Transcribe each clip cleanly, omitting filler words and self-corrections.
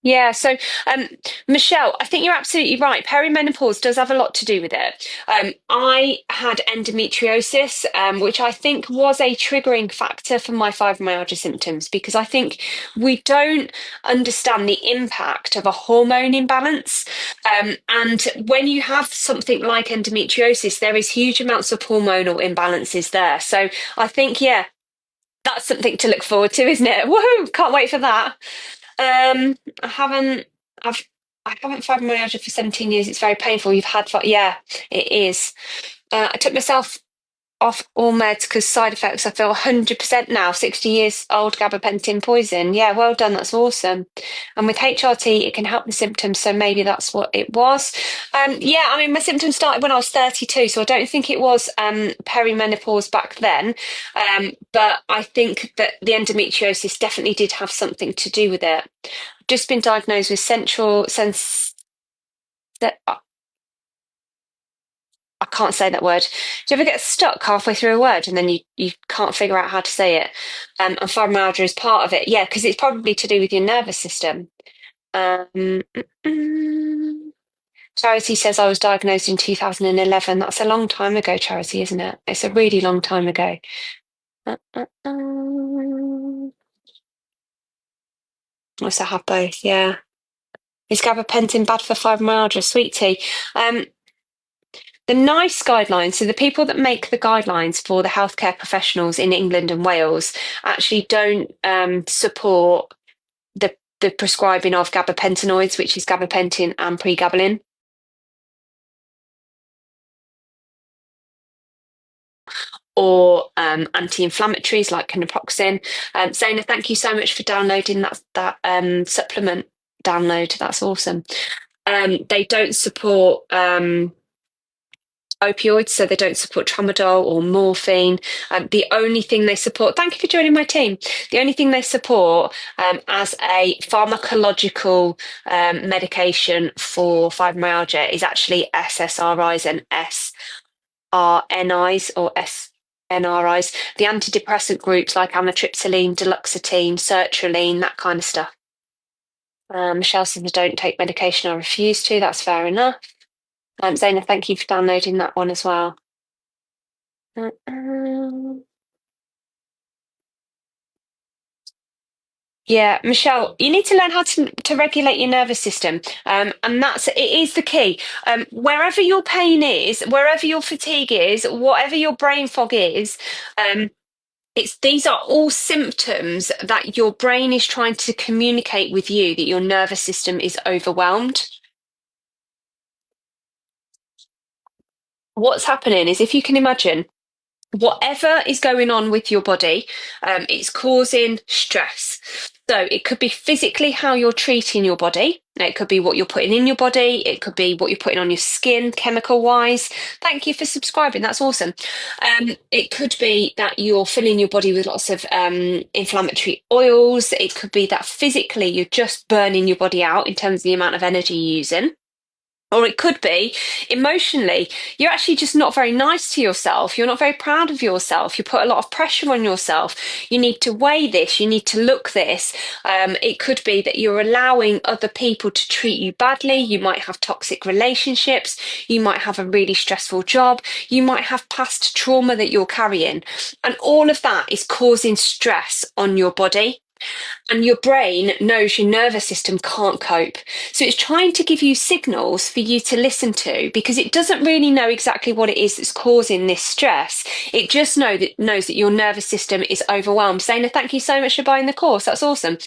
Yeah, so Michelle, I think you're absolutely right. Perimenopause does have a lot to do with it. I had endometriosis, which I think was a triggering factor for my fibromyalgia symptoms because I think we don't understand the impact of a hormone imbalance. And when you have something like endometriosis, there is huge amounts of hormonal imbalances there. So I think, yeah, that's something to look forward to, isn't it? Woohoo! Can't wait for that. I haven't. I've. I haven't fibromyalgia for 17 years. It's very painful. You've had, yeah, it is. I took myself off all meds because side effects. I feel 100% now. 60 years old, gabapentin poison. Yeah, well done. That's awesome. And with HRT, it can help the symptoms. So maybe that's what it was. Yeah, I mean, my symptoms started when I was 32, so I don't think it was perimenopause back then. But I think that the endometriosis definitely did have something to do with it. Just been diagnosed with central sense. That I can't say that word. Do you ever get stuck halfway through a word and then you can't figure out how to say it? And fibromyalgia is part of it. Yeah, because it's probably to do with your nervous system. Um, mm, mm. Charity says I was diagnosed in 2011. That's a long time ago, Charity, isn't it? It's a really long time ago. Uh, uh, uh. Must I have both? Yeah. Is gabapentin bad for fibromyalgia? Sweet tea. Um, The NICE guidelines, so the people that make the guidelines for the healthcare professionals in England and Wales actually don't support the prescribing of gabapentinoids, which is gabapentin and pregabalin, or anti-inflammatories like naproxen. Zaina, thank you so much for downloading that supplement download. That's awesome. They don't support opioids, so they don't support tramadol or morphine. The only thing they support, thank you for joining my team. The only thing they support as a pharmacological medication for fibromyalgia is actually SSRIs and SRNIs or SNRIs. The antidepressant groups like amitriptyline, duloxetine, sertraline, that kind of stuff. Michelle says I don't take medication, I refuse to. That's fair enough. Zaina, thank you for downloading that one as well. Yeah, Michelle, you need to learn how to regulate your nervous system. And it is the key. Wherever your pain is, wherever your fatigue is, whatever your brain fog is, these are all symptoms that your brain is trying to communicate with you that your nervous system is overwhelmed. What's happening is, if you can imagine, whatever is going on with your body, it's causing stress. So it could be physically how you're treating your body. It could be what you're putting in your body. It could be what you're putting on your skin, chemical wise. Thank you for subscribing. That's awesome. It could be that you're filling your body with lots of inflammatory oils. It could be that physically you're just burning your body out in terms of the amount of energy you're using. Or it could be emotionally, you're actually just not very nice to yourself. You're not very proud of yourself. You put a lot of pressure on yourself. You need to weigh this. You need to look this. It could be that you're allowing other people to treat you badly. You might have toxic relationships. You might have a really stressful job. You might have past trauma that you're carrying. And all of that is causing stress on your body. And your brain knows your nervous system can't cope. So it's trying to give you signals for you to listen to because it doesn't really know exactly what it is that's causing this stress. It just knows that your nervous system is overwhelmed. Zaina, thank you so much for buying the course. That's awesome.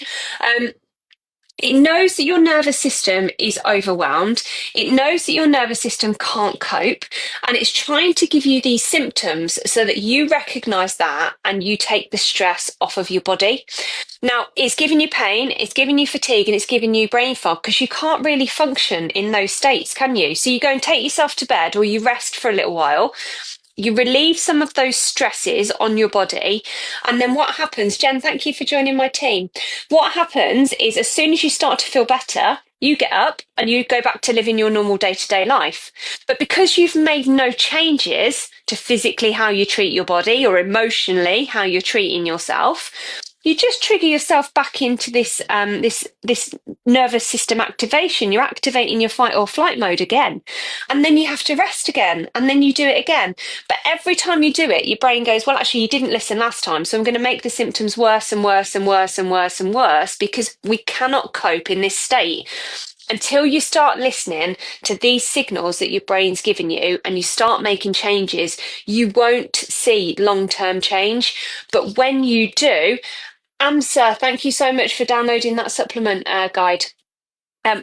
It knows that your nervous system is overwhelmed. It knows that your nervous system can't cope. And it's trying to give you these symptoms so that you recognize that and you take the stress off of your body. Now, it's giving you pain, it's giving you fatigue, and it's giving you brain fog because you can't really function in those states, can you? So you go and take yourself to bed or you rest for a little while. You relieve some of those stresses on your body. And then what happens, Jen, thank you for joining my team. What happens is as soon as you start to feel better, you get up and you go back to living your normal day-to-day life. But because you've made no changes to physically how you treat your body or emotionally how you're treating yourself, you just trigger yourself back into this nervous system activation. You're activating your fight or flight mode again, and then you have to rest again, and then you do it again. But every time you do it, your brain goes, well, actually you didn't listen last time, so I'm going to make the symptoms worse and worse and worse and worse and worse, because we cannot cope in this state until you start listening to these signals that your brain's giving you and you start making changes. You won't see long-term change, but when you do, Amsa, thank you so much for downloading that supplement guide.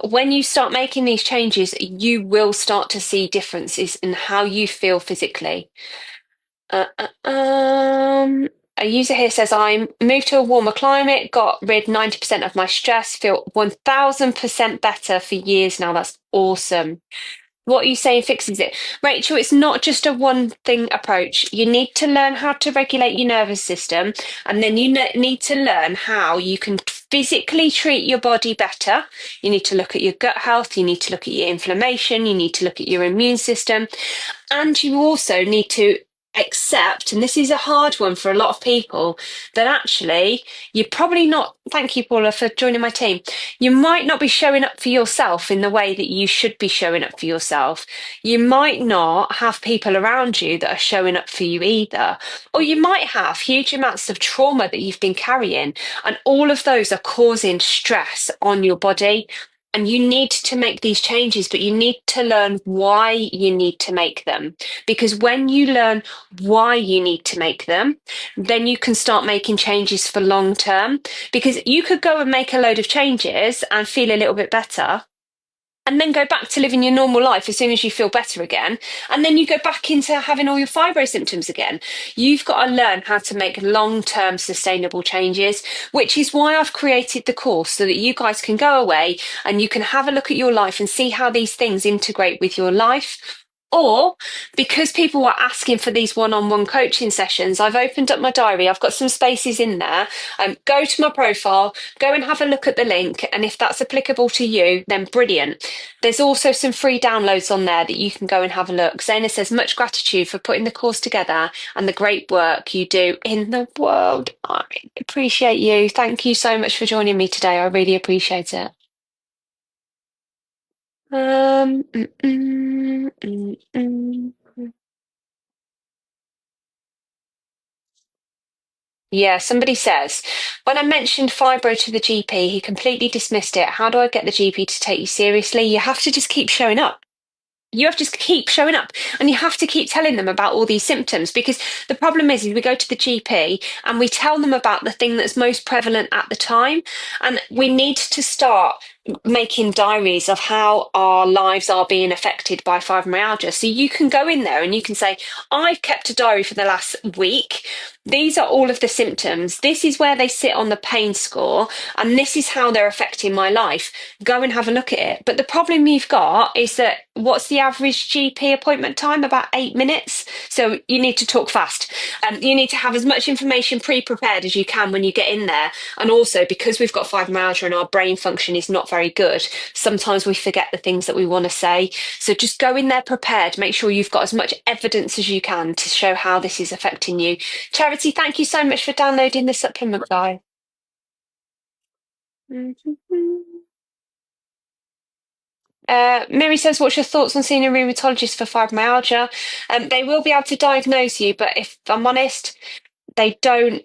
When you start making these changes, you will start to see differences in how you feel physically. Uh, uh, um, a user here says, I moved to a warmer climate, got rid 90% of my stress, feel 1000% better for years now. That's awesome. What are you saying fixes it? Rachel, it's not just a one thing approach. You need to learn how to regulate your nervous system, and then you need to learn how you can physically treat your body better. You need to look at your gut health, you need to look at your inflammation, you need to look at your immune system, and you also need to accept, and this is a hard one for a lot of people, that actually you're probably not, thank you Paula for joining my team, you might not be showing up for yourself in the way that you should be showing up for yourself. You might not have people around you that are showing up for you either, or you might have huge amounts of trauma that you've been carrying, and all of those are causing stress on your body. And you need to make these changes, but you need to learn why you need to make them. Because when you learn why you need to make them, then you can start making changes for long term. Because you could go and make a load of changes and feel a little bit better, and then go back to living your normal life as soon as you feel better again. And then you go back into having all your fibro symptoms again. You've got to learn how to make long-term sustainable changes, which is why I've created the course, so that you guys can go away and you can have a look at your life and see how these things integrate with your life. Or because people are asking for these one-on-one coaching sessions, I've opened up my diary. I've got some spaces in there. Go to my profile, go and have a look at the link. And if that's applicable to you, then brilliant. There's also some free downloads on there that you can go and have a look. Zaina says, much gratitude for putting the course together and the great work you do in the world. I appreciate you. Thank you so much for joining me today. I really appreciate it. Um, mm, mm, mm, mm. Yeah, somebody says, when I mentioned fibro to the GP, he completely dismissed it. How do I get the GP to take you seriously? You have to just keep showing up. You have to just keep showing up, and you have to keep telling them about all these symptoms, because the problem is we go to the GP and we tell them about the thing that's most prevalent at the time. And we need to start making diaries of how our lives are being affected by fibromyalgia. So you can go in there and you can say, I've kept a diary for the last week. These are all of the symptoms. This is where they sit on the pain score, and this is how they're affecting my life. Go and have a look at it. But the problem you've got is that what's the average GP appointment time? About 8 minutes. So you need to talk fast. You need to have as much information pre-prepared as you can when you get in there. And also, because we've got fibromyalgia and our brain function is not very good, sometimes we forget the things that we want to say. So just go in there prepared. Make sure you've got as much evidence as you can to show how this is affecting you. Charity, thank you so much for downloading the supplement guide. Miri says, what's your thoughts on seeing a rheumatologist for fibromyalgia? They will be able to diagnose you, but if I'm honest, they don't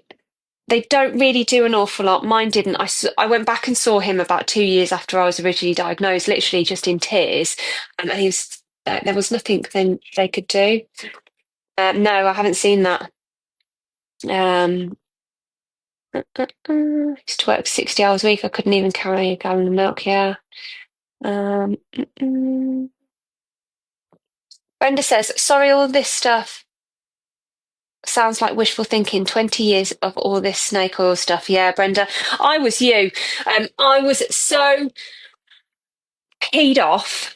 really do an awful lot. Mine didn't. I went back and saw him about 2 years after I was originally diagnosed, literally just in tears. And he was, there was nothing then they could do. No, I haven't seen that. Um, used to work 60 hours a week. I couldn't even carry a gallon of milk. Yeah. Um, mm, mm. Brenda says, sorry, all this stuff sounds like wishful thinking. 20 years of all this snake oil stuff. Yeah, Brenda, I was you. I was so peed off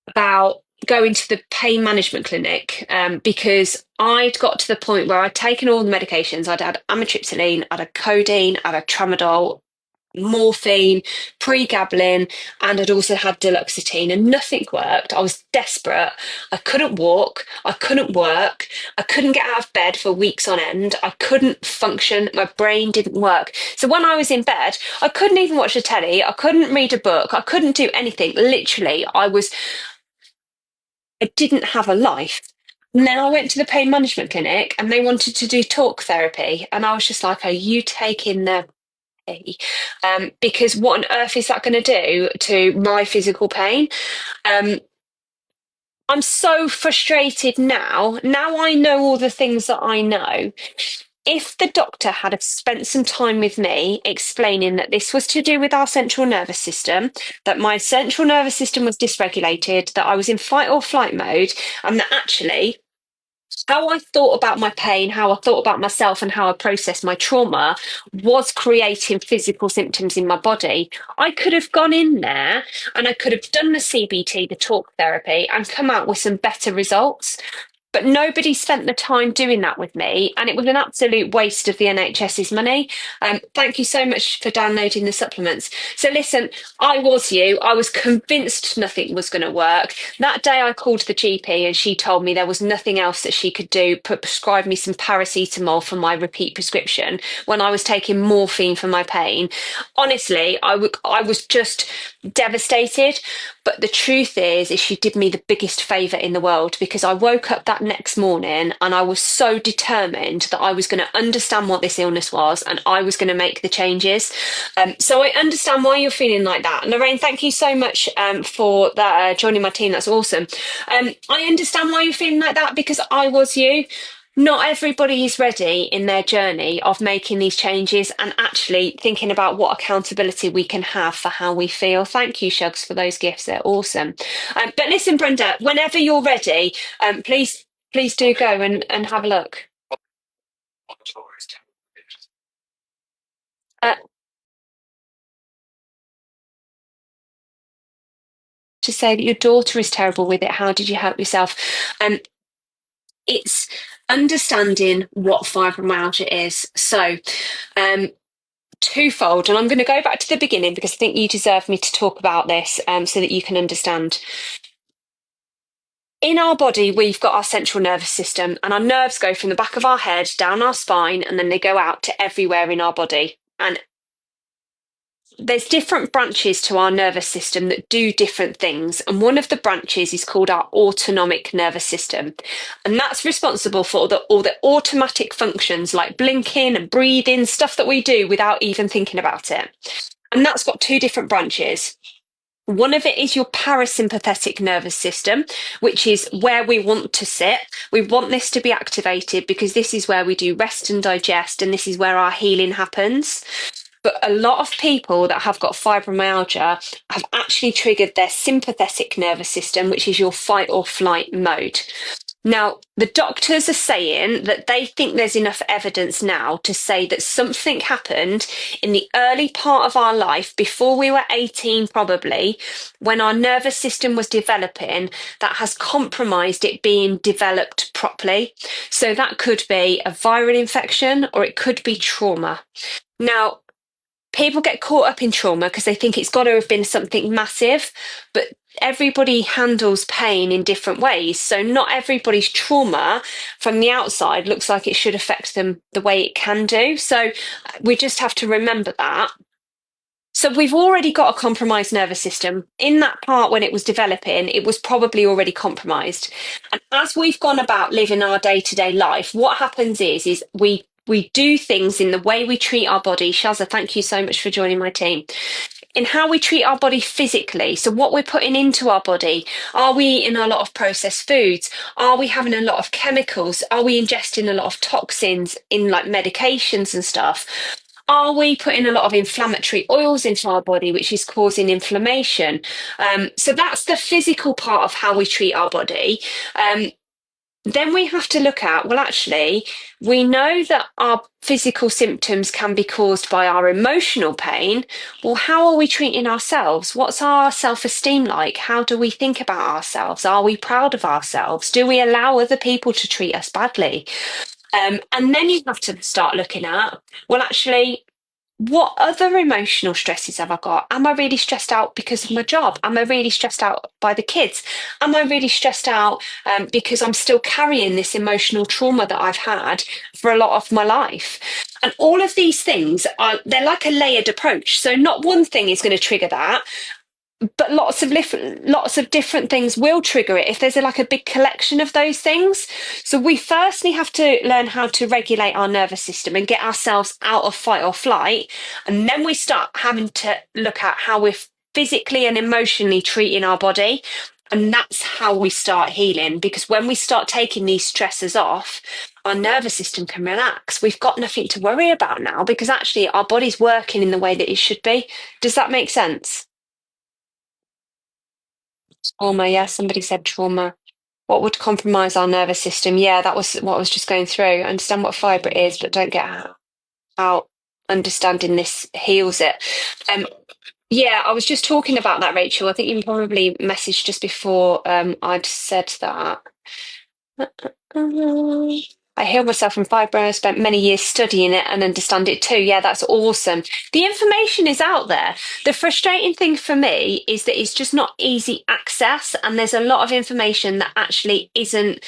about going to the pain management clinic because I'd got to the point where I'd taken all the medications. I'd had amitriptyline, I'd had codeine, I'd had tramadol. morphine, pregabalin, and I'd also had duloxetine, and nothing worked. I was desperate. I couldn't walk. I couldn't work. I couldn't get out of bed for weeks on end. I couldn't function. My brain didn't work. So when I was in bed, I couldn't even watch the telly. I couldn't read a book. I couldn't do anything. Literally, I didn't have a life. Now I went to the pain management clinic and they wanted to do talk therapy. And I was just like, are you taking the pee? Because what on earth is that going to do to my physical pain? Um, I'm so frustrated now. Now I know all the things that I know. If the doctor had have spent some time with me explaining that this was to do with our central nervous system, that my central nervous system was dysregulated, that I was in fight or flight mode, and that actually how I thought about my pain, how I thought about myself, and how I processed my trauma was creating physical symptoms in my body. I could have gone in there and I could have done the CBT, the talk therapy, and come out with some better results. But nobody spent the time doing that with me, and it was an absolute waste of the NHS's money. Thank you so much for downloading the supplements. So, listen, I was you. I was convinced nothing was going to work. That day, I called the GP, and she told me there was nothing else that she could do. Prescribed me some paracetamol for my repeat prescription when I was taking morphine for my pain. Honestly, I was just devastated. But the truth is she did me the biggest favour in the world, because I woke up that next morning and I was so determined that I was going to understand what this illness was and I was going to make the changes. So I understand why you're feeling like that. Lorraine, thank you so much for that, joining my team. That's awesome. I understand why you're feeling like that, because I was you. Not everybody is ready in their journey of making these changes and actually thinking about what accountability we can have for how we feel. Thank you, Shugs, for those gifts. They're awesome. But listen, Brenda, whenever you're ready, please do go and have a look. Uh, to say that your daughter is terrible with it, how did you help yourself? It's understanding what fibromyalgia is. So, twofold, and I'm going to go back to the beginning because I think you deserve me to talk about this so that you can understand. In our body, we've got our central nervous system, and our nerves go from the back of our head down our spine, and then they go out to everywhere in our body. And there's different branches to our nervous system that do different things. And one of the branches is called our autonomic nervous system. And that's responsible for all the automatic functions like blinking and breathing, stuff that we do without even thinking about it. And that's got two different branches. One of it is your parasympathetic nervous system, which is where we want to sit. We want this to be activated because this is where we do rest and digest, and this is where our healing happens. But a lot of people that have got fibromyalgia have actually triggered their sympathetic nervous system, which is your fight or flight mode. Now, the doctors are saying that they think there's enough evidence now to say that something happened in the early part of our life, before we were 18 probably, when our nervous system was developing, that has compromised it being developed properly. So that could be a viral infection or it could be trauma. Now, people get caught up in trauma because they think it's got to have been something massive, but everybody handles pain in different ways. So not everybody's trauma from the outside looks like it should affect them the way it can do. So we just have to remember that. So we've already got a compromised nervous system. In that part when it was developing, it was probably already compromised. And as we've gone about living our day-to-day life, what happens is we do things in the way we treat our body. Shazza, thank you so much for joining my team. In how we treat our body physically. So what we're putting into our body. Are we eating a lot of processed foods? Are we having a lot of chemicals? Are we ingesting a lot of toxins in like medications and stuff? Are we putting a lot of inflammatory oils into our body, which is causing inflammation? So that's the physical part of how we treat our body. Then we have to look at, well, actually, we know that our physical symptoms can be caused by our emotional pain. Well, how are we treating ourselves? What's our self-esteem like? How do we think about ourselves? Are we proud of ourselves? Do we allow other people to treat us badly? And then you have to start looking at, well, actually, what other emotional stresses have I got? Am I really stressed out because of my job? Am I really stressed out by the kids? Am I really stressed out because I'm still carrying this emotional trauma that I've had for a lot of my life? And all of these things are, they're like a layered approach. So not one thing is going to trigger that, but lots of different things will trigger it if there's like a big collection of those things. So we firstly have to learn how to regulate our nervous system and get ourselves out of fight or flight, and then we start having to look at how we're physically and emotionally treating our body. And that's how we start healing, because when we start taking these stresses off, our nervous system can relax. We've got nothing to worry about now because actually our body's working in the way that it should be. Does that make sense? Trauma, yeah, somebody said trauma. What would compromise our nervous system? Yeah, that was what I was just going through. I understand what fibre is, but don't get how understanding this heals it. Um, yeah, I was just talking about that, Rachel. I think you probably messaged just before I'd said that. I healed myself from fibro. I spent many years studying it and understand it too. Yeah, that's awesome. The information is out there. The frustrating thing for me is that it's just not easy access, and there's a lot of information that actually isn't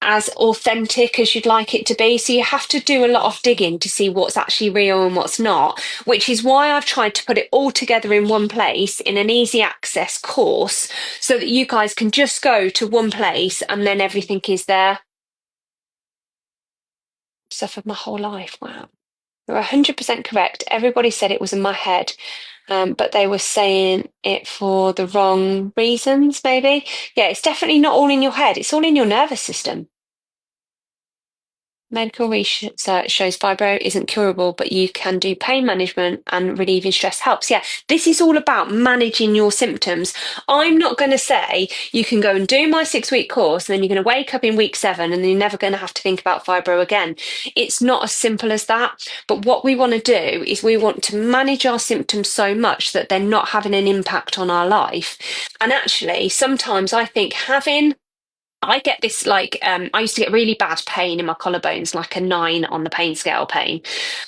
as authentic as you'd like it to be. So you have to do a lot of digging to see what's actually real and what's not, which is why I've tried to put it all together in one place in an easy access course so that you guys can just go to one place and then everything is there. Suffered my whole life. Wow. You're 100% correct. Everybody said it was in my head, but they were saying it for the wrong reasons, maybe. Yeah, it's definitely not all in your head, it's all in your nervous system. Medical research shows fibro isn't curable, but you can do pain management and relieving stress helps. Yeah, this is all about managing your symptoms. I'm not going to say you can go and do my 6 week course and then you're going to wake up in week 7 and then you're never going to have to think about fibro again. It's not as simple as that. But what we want to do is we want to manage our symptoms so much that they're not having an impact on our life. And actually, sometimes I think I get this like I used to get really bad pain in my collarbones, like a 9 on the pain scale pain.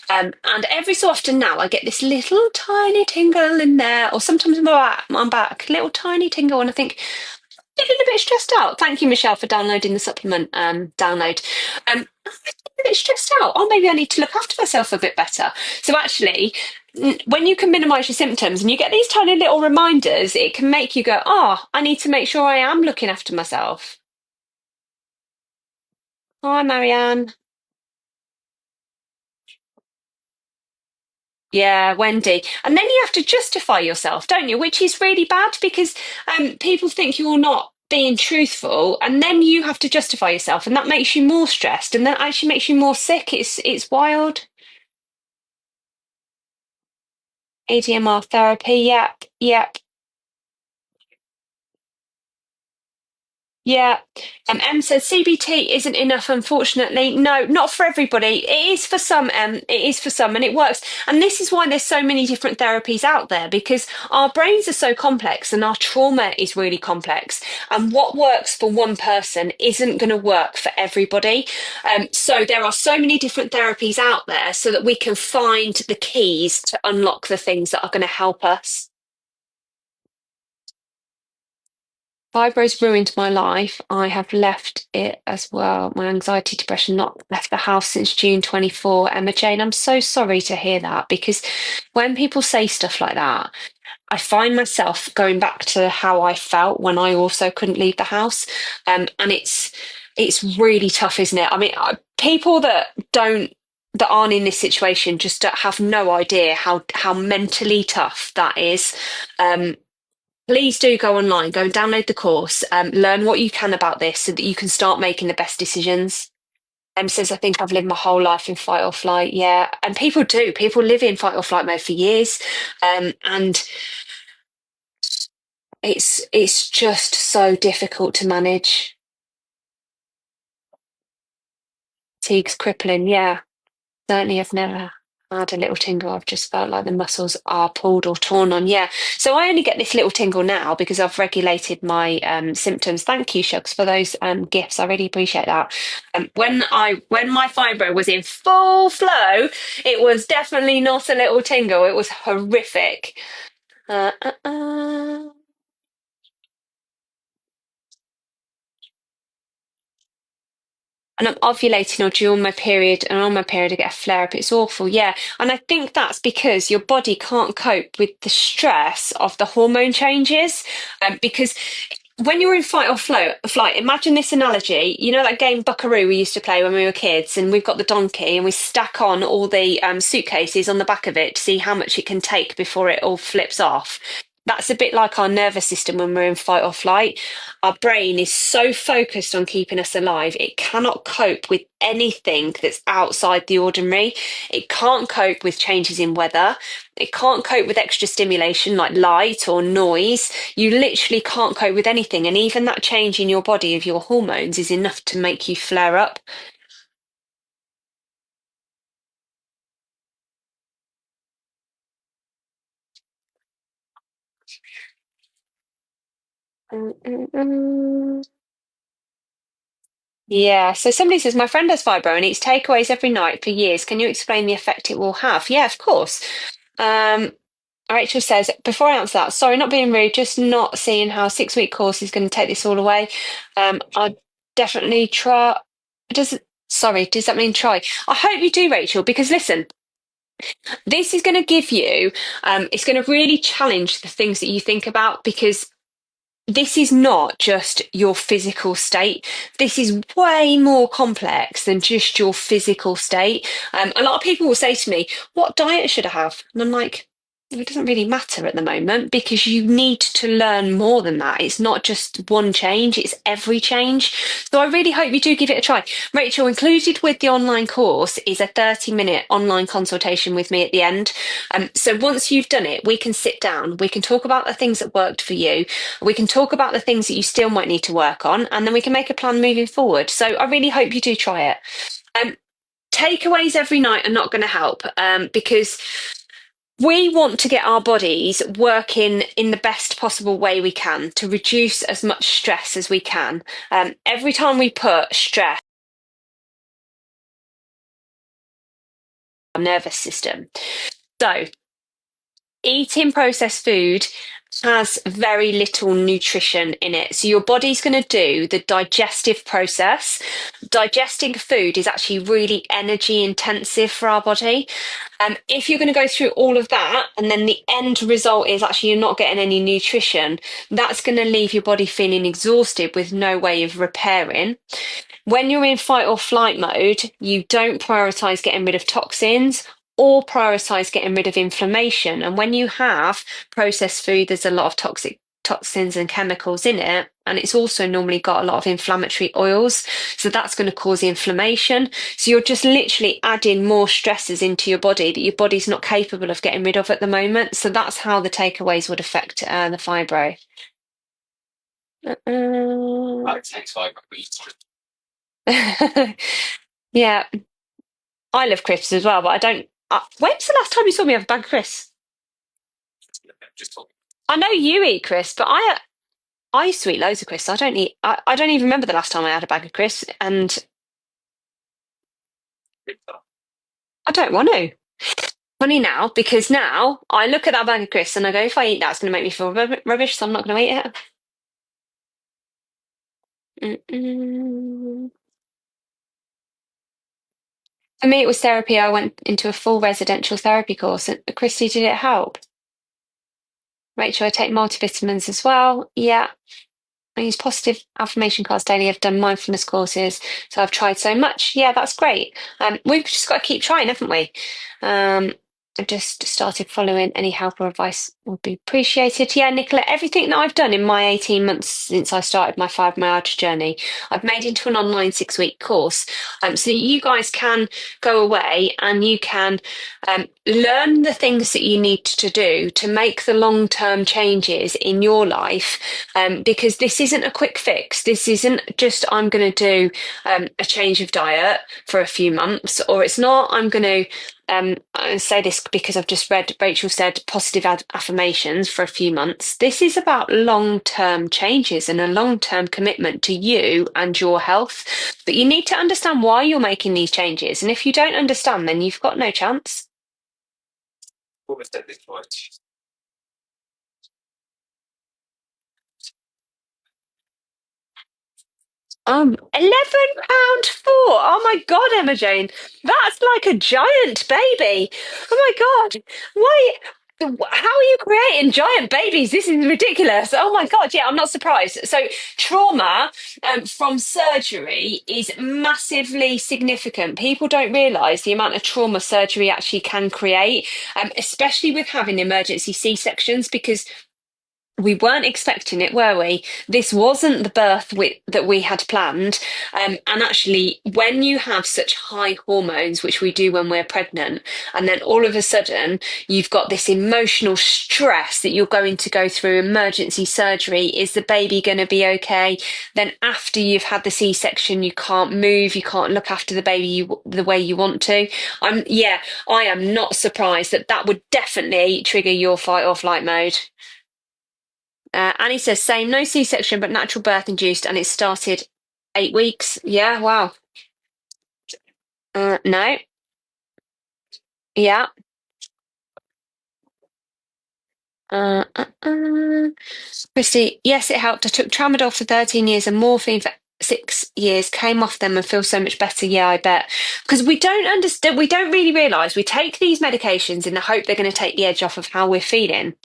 And every so often now I get this little tiny tingle in there, or sometimes my back, little tiny tingle, and I think feeling a bit stressed out. Thank you, Michelle, for downloading the supplement download. I'm a bit stressed out. Oh, maybe I need to look after myself a bit better. So actually, when you can minimize your symptoms and you get these tiny little reminders, it can make you go, oh, I need to make sure I am looking after myself. Hi, Marianne. Yeah, Wendy. And then you have to justify yourself, don't you? Which is really bad because people think you're not being truthful, and then you have to justify yourself, and that makes you more stressed, and that actually makes you more sick. It's wild. ADMR therapy. Yep, yep. Yeah. M says CBT isn't enough, unfortunately. No, not for everybody. It is for some, it is for some, and it works. And this is why there's so many different therapies out there, because our brains are so complex and our trauma is really complex. And what works for one person isn't going to work for everybody. So there are so many different therapies out there so that we can find the keys to unlock the things that are going to help us. Fibro's ruined my life. I have left it as well. My anxiety, depression, not left the house since June 24. Emma Jane, I'm so sorry to hear that, because when people say stuff like that, I find myself going back to how I felt when I also couldn't leave the house. And it's really tough, isn't it? I mean, people that aren't in this situation just have no idea how mentally tough that is. Please do go online, go and download the course, learn what you can about this so that you can start making the best decisions. Says, I think I've lived my whole life in fight or flight. Yeah. And people do. People live in fight or flight mode for years. And it's just so difficult to manage. Fatigue's crippling. Yeah. Certainly I've never I had a little tingle. I've just felt like the muscles are pulled or torn on. Yeah. So I only get this little tingle now because I've regulated my symptoms. Thank you, Shugs, for those gifts. I really appreciate that. When my fibro was in full flow, it was definitely not a little tingle. It was horrific. Uh, uh, uh. And I'm ovulating or during my period, and on my period I get a flare up. It's awful, yeah. And I think that's because your body can't cope with the stress of the hormone changes. Because when you're in fight or flight, imagine this analogy. You know that game Buckaroo we used to play when we were kids, and we've got the donkey, and we stack on all the suitcases on the back of it to see how much it can take before it all flips off. That's a bit like our nervous system when we're in fight or flight. Our brain is so focused on keeping us alive, it cannot cope with anything that's outside the ordinary. It can't cope with changes in weather. It can't cope with extra stimulation like light or noise. You literally can't cope with anything. And even that change in your body of your hormones is enough to make you flare up. Mm, mm, mm. Yeah, so somebody says, my friend has fibro and eats takeaways every night for years. Can you explain the effect it will have? Yeah, of course. Um, Rachel says, before I answer that, sorry, not being rude, just not seeing how a 6-week course is going to take this all away. I'd definitely try. Does Sorry, does that mean try? I hope you do, Rachel, because listen, this is going to give you, it's going to really challenge the things that you think about because this is not just your physical state. This is way more complex than just your physical state. A lot of people will say to me, what diet should I have? And I'm like, it doesn't really matter at the moment because you need to learn more than that. It's not just one change, it's every change. So I really hope you do give it a try. Rachel, included with the online course is a 30-minute online consultation with me at the end. So once you've done it, we can sit down, we can talk about the things that worked for you, we can talk about the things that you still might need to work on, and then we can make a plan moving forward. So I really hope you do try it. Um, Takeaways every night are not going to help because we want to get our bodies working in the best possible way we can to reduce as much stress as we can. Every time we put stress on our nervous system. So eating processed food has very little nutrition in it. So your body's going to do the digestive process. Digesting food is actually really energy intensive for our body. If you're going to go through all of that and then the end result is actually you're not getting any nutrition, that's going to leave your body feeling exhausted with no way of repairing. When you're in fight or flight mode, you don't prioritize getting rid of toxins or prioritize getting rid of inflammation. And when you have processed food, there's a lot of toxins and chemicals in it. And it's also normally got a lot of inflammatory oils. So that's going to cause inflammation. So you're just literally adding more stresses into your body that your body's not capable of getting rid of at the moment. So that's how the takeaways would affect the fibro. That takes fibro. Yeah, I love crisps as well, but I don't. When's the last time you saw me have a bag of crisps? I know you eat crisps, but I used to eat loads of crisps. I don't eat. I don't even remember the last time I had a bag of crisps, and I don't want to. Funny now because now I look at that bag of crisps and I go, if I eat that, it's going to make me feel rubbish, so I'm not going to eat it. Mm-mm. For me, it was therapy. I went into a full residential therapy course. And Christy, did it help? Rachel, I take multivitamins as well. Yeah. I use positive affirmation cards daily. I've done mindfulness courses, so I've tried so much. Yeah, that's great. We've just got to keep trying, haven't we? I've just started following any help or advice Would be appreciated. Yeah, Nicola, everything that I've done in my 18 months since I started my fibromyalgia journey, I've made into an online 6-week course. So that you guys can go away and you can learn the things that you need to do to make the long-term changes in your life. Because this isn't a quick fix. This isn't just I'm going to do a change of diet for a few months, or it's not I'm going to I say this because I've just read Rachel said positive affirmations for a few months. This is about long-term changes and a long-term commitment to you and your health. But you need to understand why you're making these changes. And if you don't understand, then you've got no chance. 11 pound four. Oh my God, Emma Jane, that's like a giant baby. Oh my God, why? How are you creating giant babies? This is ridiculous. Oh my God, yeah, I'm not surprised. So, trauma from surgery is massively significant. People don't realise the amount of trauma surgery actually can create, especially with having emergency C-sections, because we weren't expecting it, were we? This wasn't the birth that we had planned. And actually, when you have such high hormones, which we do when we're pregnant, and then all of a sudden you've got this emotional stress that you're going to go through emergency surgery. Is the baby going to be okay? Then after you've had the C-section, you can't move, you can't look after the baby the way you want to. Yeah, I am not surprised that would definitely trigger your fight or flight mode. Annie says, same, no C-section, but natural birth induced, and it started 8 weeks. Yeah, wow. No, yeah. Uh. Christy, yes, it helped. I took tramadol for 13 years and morphine for 6 years, came off them and feel so much better. Yeah, I bet. Because we don't understand, we don't really realise we take these medications in the hope they're going to take the edge off of how we're feeling.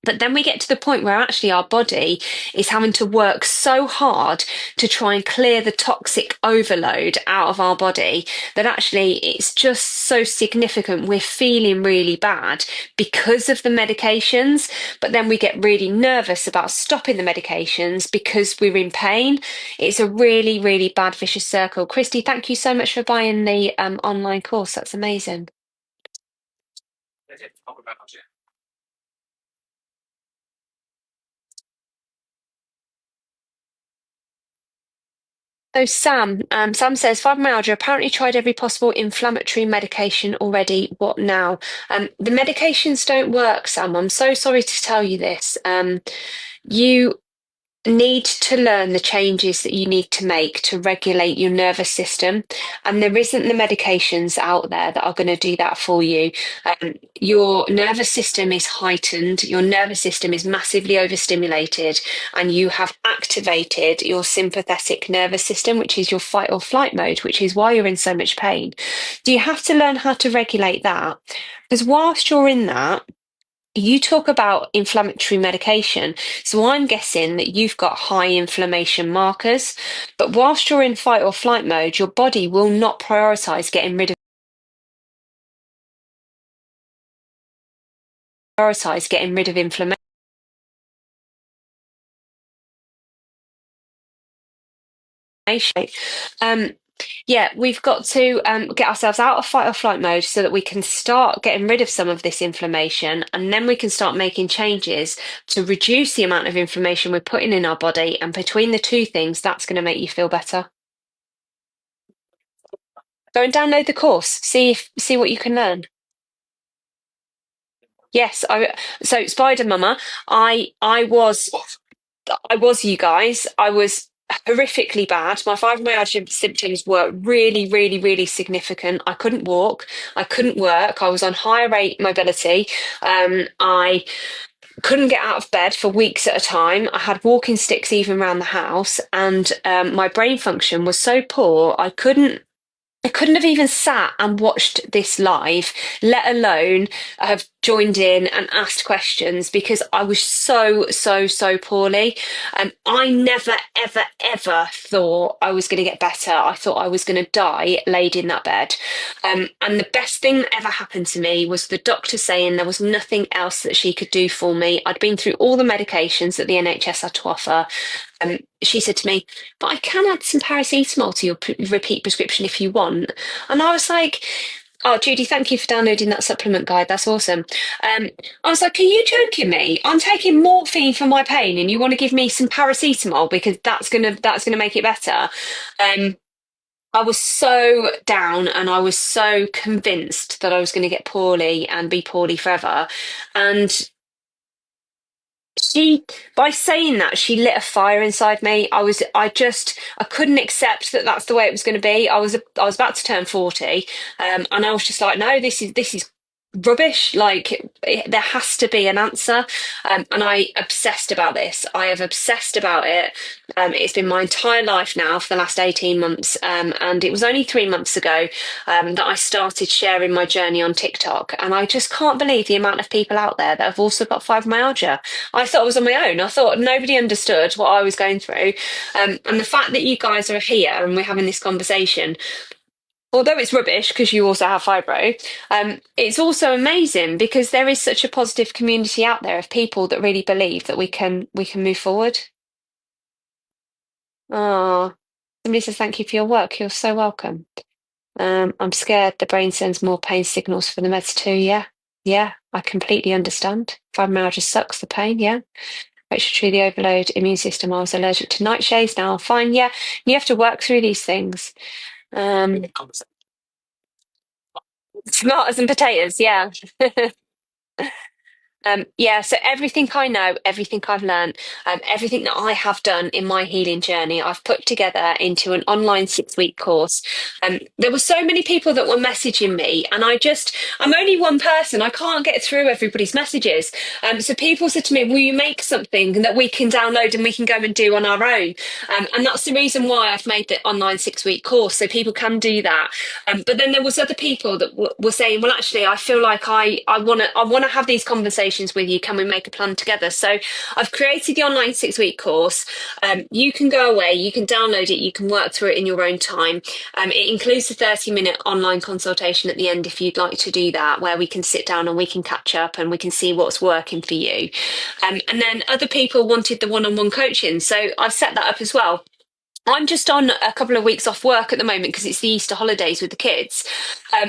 But then we get to the point where actually our body is having to work so hard to try and clear the toxic overload out of our body that actually it's just so significant. We're feeling really bad because of the medications, but then we get really nervous about stopping the medications because we're in pain. It's a really, really bad vicious circle. Christy, thank you so much for buying the online course. That's amazing. So Sam says fibromyalgia apparently tried every possible inflammatory medication already. What now? The medications don't work, Sam. I'm so sorry to tell you this. You need to learn the changes that you need to make to regulate your nervous system. And there isn't the medications out there that are going to do that for you. Your nervous system is heightened, your nervous system is massively overstimulated, and you have activated your sympathetic nervous system, which is your fight or flight mode, which is why you're in so much pain. Do you have to learn how to regulate that? Because whilst you're in that, you talk about inflammatory medication, so I'm guessing that you've got high inflammation markers, but whilst you're in fight or flight mode, your body will not prioritize getting rid of inflammation. Um, yeah, we've got to get ourselves out of fight or flight mode so that we can start getting rid of some of this inflammation, and then we can start making changes to reduce the amount of inflammation we're putting in our body. And between the two things, that's going to make you feel better. Go and download the course. See what you can learn. Yes, so Spider Mama, I was you guys. I was horrifically bad. My fibromyalgia symptoms were really, really, really significant. I couldn't walk. I couldn't work. I was on higher rate mobility. I couldn't get out of bed for weeks at a time. I had walking sticks even around the house, and my brain function was so poor. I couldn't have even sat and watched this live, let alone have joined in and asked questions because I was so poorly. I never, ever, ever thought I was going to get better. I thought I was going to die laid in that bed. And the best thing that ever happened to me was the doctor saying there was nothing else that she could do for me. I'd been through all the medications that the NHS had to offer. She said to me, but I can add some paracetamol to your repeat prescription if you want. And I was like, oh, Judy, thank you for downloading that supplement guide. That's awesome. I was like, are you joking me? I'm taking morphine for my pain, and you want to give me some paracetamol because that's gonna make it better. Um, I was so down, and I was so convinced that I was going to get poorly and be poorly forever. And she, by saying that, she lit a fire inside me. I couldn't accept that that's the way it was going to be. I was about to turn 40, and I was just like, no, this is rubbish. Like, there has to be an answer. And I obsessed about this. I have obsessed about it. It's been my entire life now for the last 18 months. And it was only 3 months ago that I started sharing my journey on TikTok. And I just can't believe the amount of people out there that have also got fibromyalgia. I thought I was on my own. I thought nobody understood what I was going through. And the fact that you guys are here and we're having this conversation, although it's rubbish because you also have fibro, it's also amazing because there is such a positive community out there of people that really believe that we can move forward. Oh, somebody says thank you for your work. You're so welcome. I'm scared the brain sends more pain signals for the meds too. Yeah, yeah, I completely understand. Fibromyalgia sucks the pain. Yeah, respiratory the overload immune system. I was allergic to nightshades. Now I'm fine. Yeah, you have to work through these things. Um, tomatoes and potatoes. Yeah. Yeah, so everything I know, everything I've learned, everything that I have done in my healing journey, I've put together into an online 6-week course. There were so many people that were messaging me, and I'm only one person. I can't get through everybody's messages. So people said to me, will you make something that we can download and we can go and do on our own? And that's the reason why I've made the online 6-week course, so people can do that. But then there was other people that were saying, well, actually, I feel like I want to have these conversations with you. Can we make a plan together? So I've created the online 6-week course. You can go away, you can download it, you can work through it in your own time. It includes a 30-minute online consultation at the end if you'd like to do that, where we can sit down and we can catch up and we can see what's working for you. And then other people wanted the one-on-one coaching. So I've set that up as well. I'm just on a couple of weeks off work at the moment because it's the Easter holidays with the kids.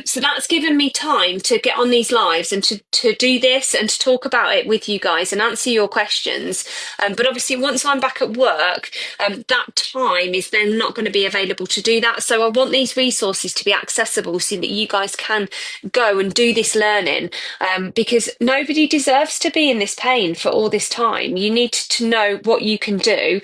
So that's given me time to get on these lives and to do this and to talk about it with you guys and answer your questions. But obviously, once I'm back at work, that time is then not going to be available to do that. So I want these resources to be accessible so that you guys can go and do this learning, because nobody deserves to be in this pain for all this time. You need to know what you can do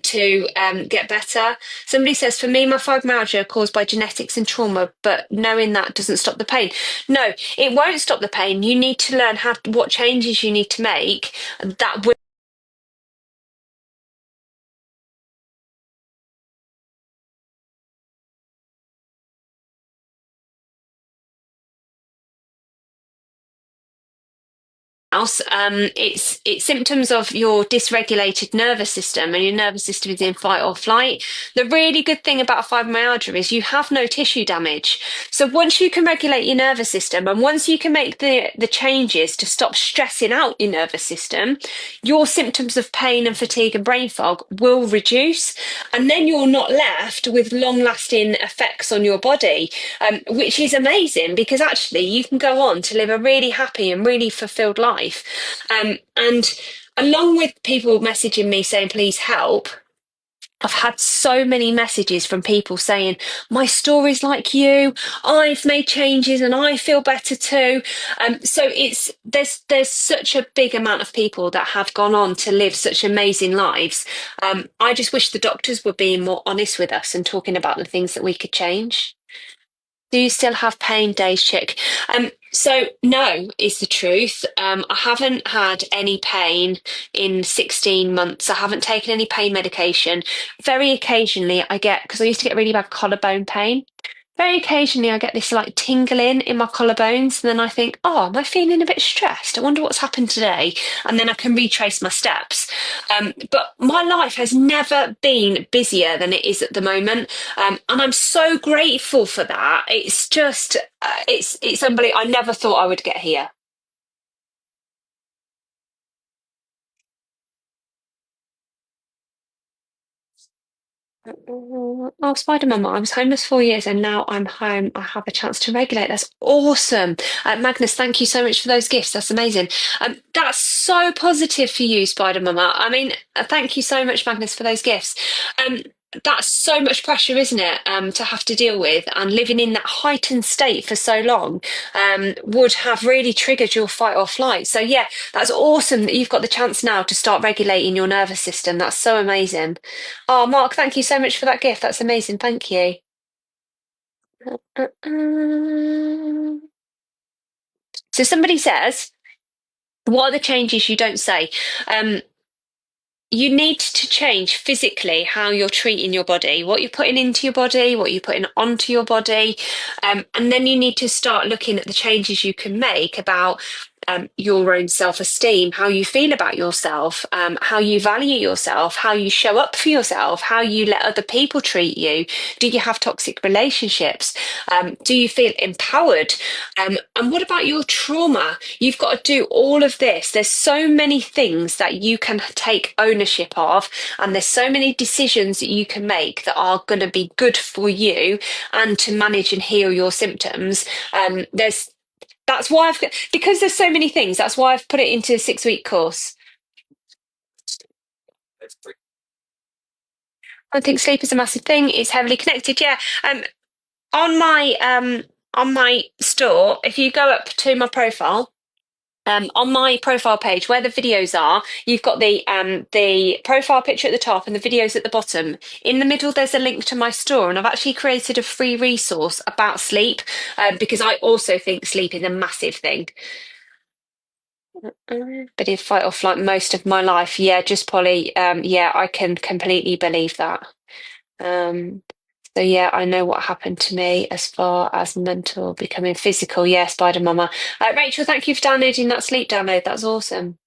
to get better. Somebody says, for me, my fibromyalgia caused by genetics and trauma, but knowing that doesn't stop the pain. No, it won't stop the pain. You need to learn what changes you need to make that will else. It's symptoms of your dysregulated nervous system, and your nervous system is in fight or flight. The really good thing about fibromyalgia is you have no tissue damage. So once you can regulate your nervous system, and once you can make the changes to stop stressing out your nervous system, your symptoms of pain and fatigue and brain fog will reduce, and then you're not left with long-lasting effects on your body, which is amazing because actually you can go on to live a really happy and really fulfilled life. And along with people messaging me saying, please help, I've had so many messages from people saying, my story's like you, I've made changes and I feel better too. So there's such a big amount of people that have gone on to live such amazing lives. I just wish the doctors were being more honest with us and talking about the things that we could change. Do you still have pain days, chick? So no is the truth. I haven't had any pain in 16 months. I haven't taken any pain medication. Very occasionally I get, because I used to get really bad collarbone pain. Very occasionally, I get this like tingling in my collarbones, and then I think, oh, am I feeling a bit stressed? I wonder what's happened today. And then I can retrace my steps. But my life has never been busier than it is at the moment. And I'm so grateful for that. It's just, it's unbelievable. I never thought I would get here. Oh, Spider Mama, I was homeless 4 years and now I'm home. I have a chance to regulate. That's awesome. Magnus, thank you so much for those gifts. That's amazing. That's so positive for you, Spider Mama. I mean, thank you so much, Magnus, for those gifts. Um, that's so much pressure, isn't it, to have to deal with, and living in that heightened state for so long would have really triggered your fight or flight. So, yeah, that's awesome that you've got the chance now to start regulating your nervous system. That's so amazing. Oh, Mark, thank you so much for that gift. That's amazing. Thank you. So somebody says, what are the changes you don't say? Um, you need to change physically how you're treating your body, what you're putting into your body, what you're putting onto your body. And then you need to start looking at the changes you can make about your own self esteem, how you feel about yourself, how you value yourself, how you show up for yourself, how you let other people treat you. Do you have toxic relationships? Do you feel empowered? And what about your trauma? You've got to do all of this. There's so many things that you can take ownership of, and there's so many decisions that you can make that are going to be good for you and to manage and heal your symptoms. There's That's why because there's so many things. That's why I've put it into a 6 week course. I think sleep is a massive thing. It's heavily connected. Yeah. On my on my store, if you go up to my profile, on my profile page where the videos are, you've got the profile picture at the top and the videos at the bottom. In the middle, there's a link to my store, and I've actually created a free resource about sleep because I also think sleep is a massive thing. But in fight or flight most of my life, yeah, just Polly. Yeah, I can completely believe that. Um, so yeah, I know what happened to me as far as mental becoming physical. Yeah, Spider Mama. Rachel, thank you for downloading that sleep download. That's awesome.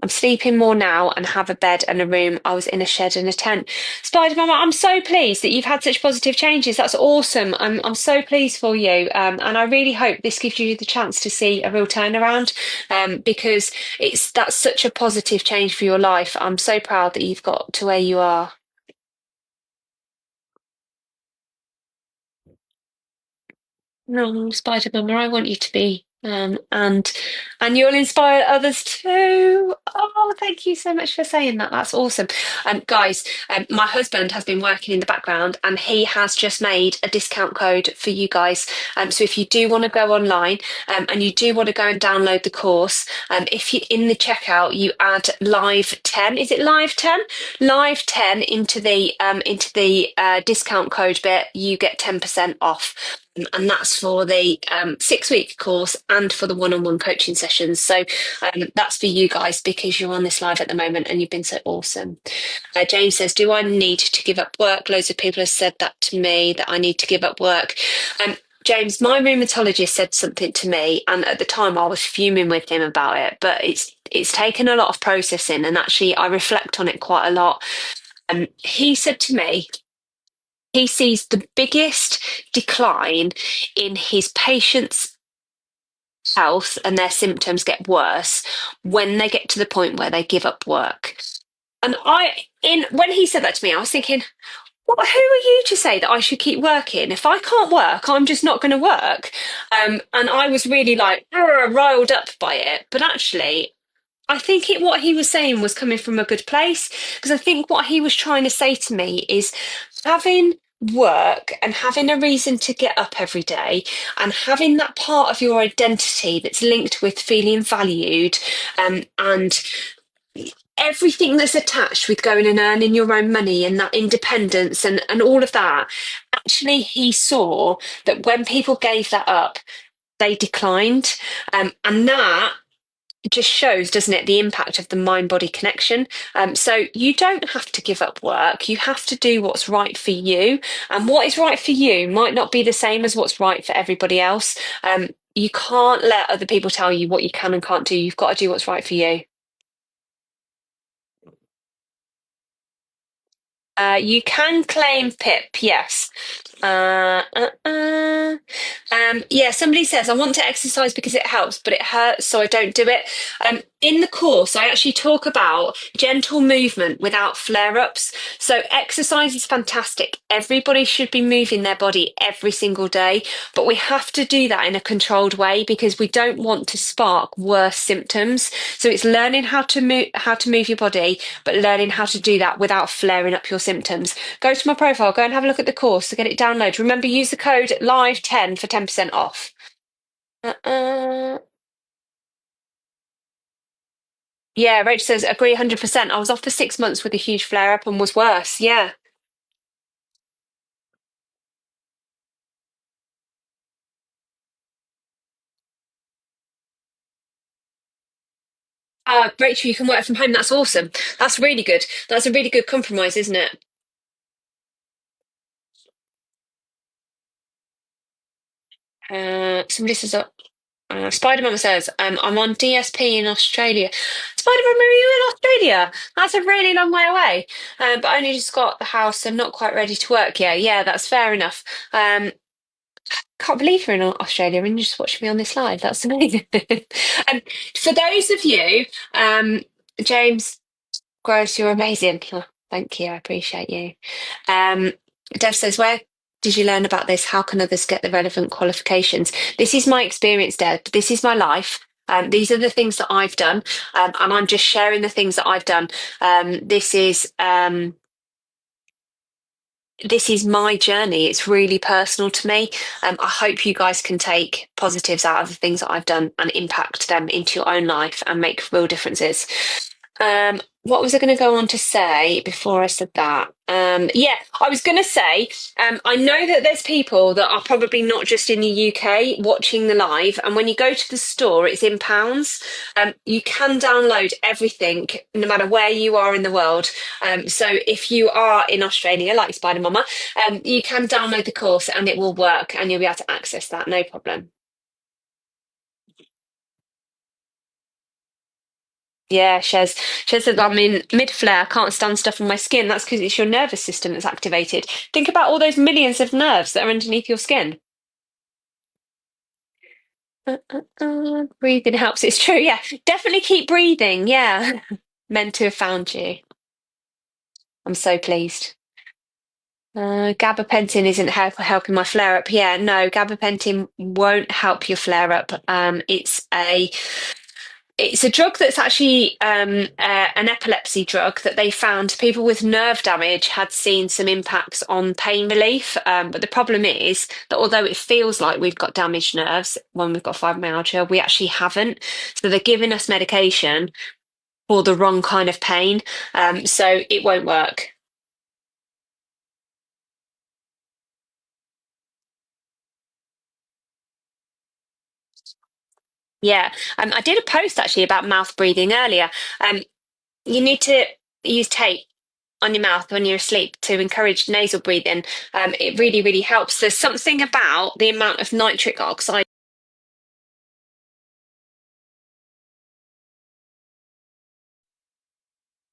I'm sleeping more now and have a bed and a room. I was in a shed and a tent. Spider Mama, I'm so pleased that you've had such positive changes. That's awesome. I'm so pleased for you. And I really hope this gives you the chance to see a real turnaround because that's such a positive change for your life. I'm so proud that you've got to where you are. No, Spider Mama, I want you to be. And you'll inspire others too. Oh, thank you so much for saying that. That's awesome. Guys, my husband has been working in the background and he has just made a discount code for you guys. So if you do want to go online and you do want to go and download the course, if you in the checkout you add live 10, is it live 10? Live 10 into the discount code bit, you get 10% off. And that's for the 6 week course and for the one-on-one coaching sessions. So that's for you guys because you're on this live at the moment and you've been so awesome. James says, do I need to give up work? Loads of people have said that to me, that I need to give up work. James, my rheumatologist said something to me, and at the time I was fuming with him about it, but it's taken a lot of processing, and actually I reflect on it quite a lot. He said to me, he sees the biggest decline in his patients' health and their symptoms get worse when they get to the point where they give up work. And when he said that to me, I was thinking, well, who are you to say that I should keep working? If I can't work, I'm just not going to work. And I was really like riled up by it. But actually, I think what he was saying was coming from a good place because I think what he was trying to say to me is having work and having a reason to get up every day and having that part of your identity that's linked with feeling valued and everything that's attached with going and earning your own money and that independence and all of that. Actually, he saw that when people gave that up, they declined. And that it just shows, doesn't it, the impact of the mind body connection. So you don't have to give up work. You have to do what's right for you. And what is right for you might not be the same as what's right for everybody else. You can't let other people tell you what you can and can't do. You've got to do what's right for you. You can claim PIP, yes. Uh, uh, uh. Yeah, somebody says, I want to exercise because it helps, but it hurts, so I don't do it. In the course, I actually talk about gentle movement without flare ups. So, exercise is fantastic. Everybody should be moving their body every single day, but we have to do that in a controlled way because we don't want to spark worse symptoms. So, it's learning how to move your body, but learning how to do that without flaring up your symptoms. Go to my profile, go and have a look at the course to get it downloaded. Remember, use the code LIVE10 for 10% off. Uh-uh. Yeah, Rach says, agree 100%. I was off for 6 months with a huge flare up and was worse. Yeah. Rachel, you can work from home. That's awesome. That's really good. That's a really good compromise, isn't it? Somebody says, Spider Mama says, I'm on DSP in Australia. Spider Mama, are you in Australia? That's a really long way away. But I only just got the house and not quite ready to work yet. Yeah, that's fair enough. Can't believe you're in Australia and you just watched me on this live. That's amazing. And for those of you, James Gross, you're amazing. Oh, thank you. I appreciate you. Um, Dev says, where did you learn about this? How can others get the relevant qualifications? This is my experience, Dev. This is my life. These are the things that I've done, and I'm just sharing the things that I've done. This is my journey. It's really personal to me. I hope you guys can take positives out of the things that I've done and impact them into your own life and make real differences. What was I going to go on to say before I said that? Yeah, I was going to say, I know that there's people that are probably not just in the UK watching the live, and when you go to the store, it's in pounds. You can download everything, no matter where you are in the world. So if you are in Australia, like Spider Mama, you can download the course and it will work, and you'll be able to access that, no problem. Yeah, Shez said, I'm in mid flare. I can't stand stuff on my skin. That's because it's your nervous system that's activated. Think about all those millions of nerves that are underneath your skin. Breathing helps. It's true. Yeah, definitely keep breathing. Yeah, meant to have found you. I'm so pleased. Gabapentin isn't helping my flare up. Yeah, no, gabapentin won't help your flare up. It's a drug that's actually an epilepsy drug that they found people with nerve damage had seen some impacts on pain relief. But the problem is that although it feels like we've got damaged nerves when we've got fibromyalgia, we actually haven't. So they're giving us medication for the wrong kind of pain. So it won't work. Yeah. I did a post actually about mouth breathing earlier. You need to use tape on your mouth when you're asleep to encourage nasal breathing. It really, really helps. There's something about the amount of nitric oxide.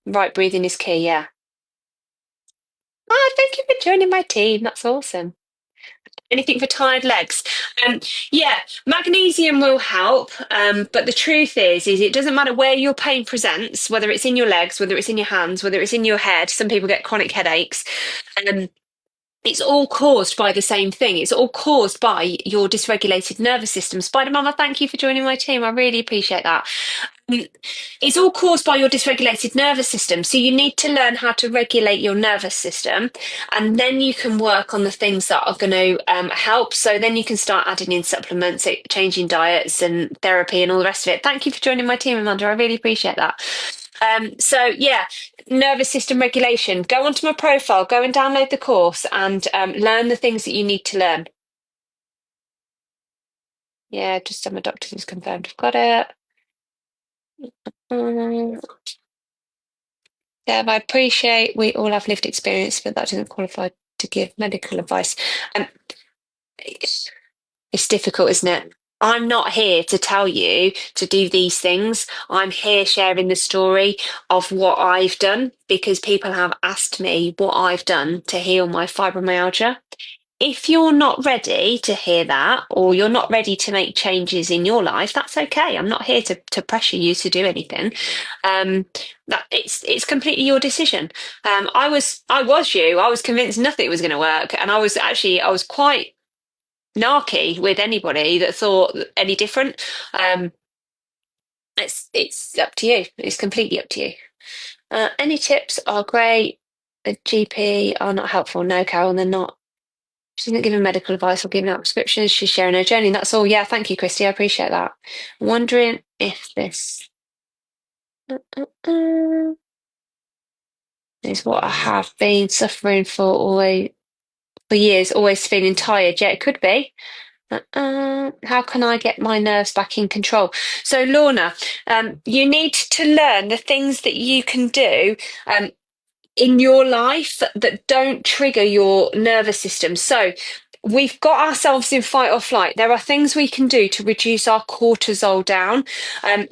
Right breathing is key, yeah. Oh, thank you for joining my team. That's awesome. Anything for tired legs? Um, yeah, magnesium will help. But the truth is it doesn't matter where your pain presents, whether it's in your legs, whether it's in your hands, whether it's in your head. Some people get chronic headaches. Um, it's all caused by the same thing. It's all caused by your dysregulated nervous system. Spider Mama, thank you for joining my team. I really appreciate that. Mm, It's all caused by your dysregulated nervous system. So you need to learn how to regulate your nervous system, and then you can work on the things that are going to help. So then you can start adding in supplements, changing diets, and therapy, and all the rest of it. Thank you for joining my team, Amanda. I really appreciate that. So yeah, nervous system regulation. Go onto my profile, go and download the course, and learn the things that you need to learn. Yeah, just my doctor who's confirmed. I've got it. Um, Dev, I appreciate we all have lived experience, but that doesn't qualify to give medical advice. Um, it's difficult, isn't it? I'm not here to tell you to do these things. I'm here sharing the story of what I've done because people have asked me what I've done to heal my fibromyalgia. If you're not ready to hear that, or you're not ready to make changes in your life, that's okay. I'm not here to pressure you to do anything. Um, that it's completely your decision. I was you. I was convinced nothing was going to work, and I was quite narky with anybody that thought any different. Um, it's up to you. It's completely up to you. Any tips are great. A GP are not helpful. No, Carol, they're not. She's not giving medical advice or giving out prescriptions. She's sharing her journey. That's all. Yeah, thank you, Christy. I appreciate that. Wondering if this is what I have been suffering for years. Always feeling tired. Yeah, it could be. How can I get my nerves back in control? So, Lorna, you need to learn the things that you can do um, in your life that don't trigger your nervous system. So, we've got ourselves in fight or flight. There are things we can do to reduce our cortisol down.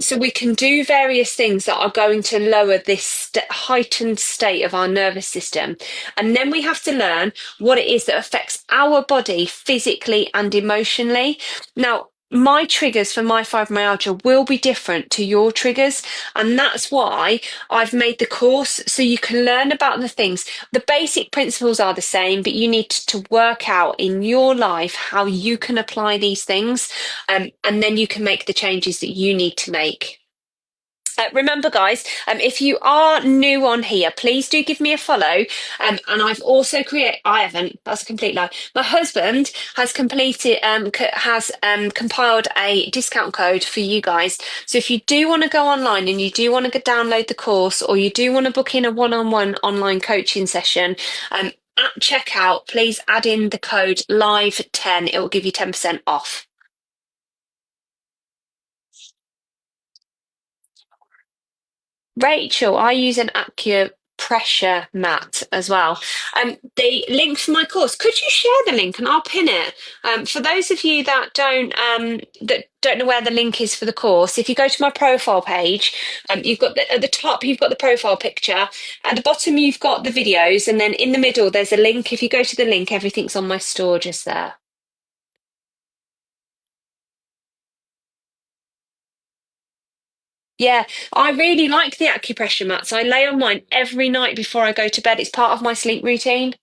So, we can do various things that are going to lower this heightened state of our nervous system. And then we have to learn what it is that affects our body physically and emotionally. Now, my triggers for my fibromyalgia will be different to your triggers, and that's why I've made the course so you can learn about the things. The basic principles are the same, but you need to work out in your life how you can apply these things, and then you can make the changes that you need to make. Remember, guys, if you are new on here, please do give me a follow. And I've also created, I haven't, that's a complete lie. My husband has compiled a discount code for you guys. So if you do want to go online and you do want to download the course, or you do want to book in a one-on-one online coaching session, at checkout, please add in the code LIVE10. It will give you 10% off. Rachel, I use an acupressure mat as well. The link for my course. Could you share the link and I'll pin it? For those of you that don't know where the link is for the course, if you go to my profile page, you've got at the top you've got the profile picture. At the bottom you've got the videos, and then in the middle there's a link. If you go to the link, everything's on my store just there. Yeah, I really like the acupressure mats. I lay on mine every night before I go to bed. It's part of my sleep routine.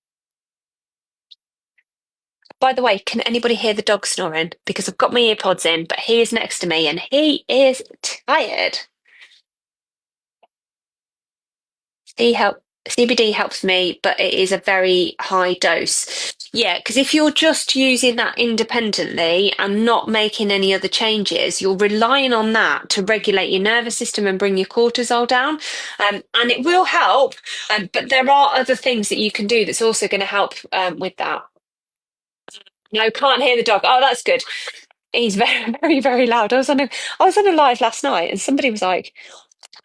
By the way, can anybody hear the dog snoring? Because I've got my earpods in, but he is next to me and he is tired. CBD helps me, but it is a very high dose. Yeah, because if you're just using that independently and not making any other changes, you're relying on that to regulate your nervous system and bring your cortisol down. And it will help, but there are other things that you can do that's also going to help with that. No, can't hear the dog. Oh, that's good. He's very, very, very loud. I was on a live last night, and somebody was like,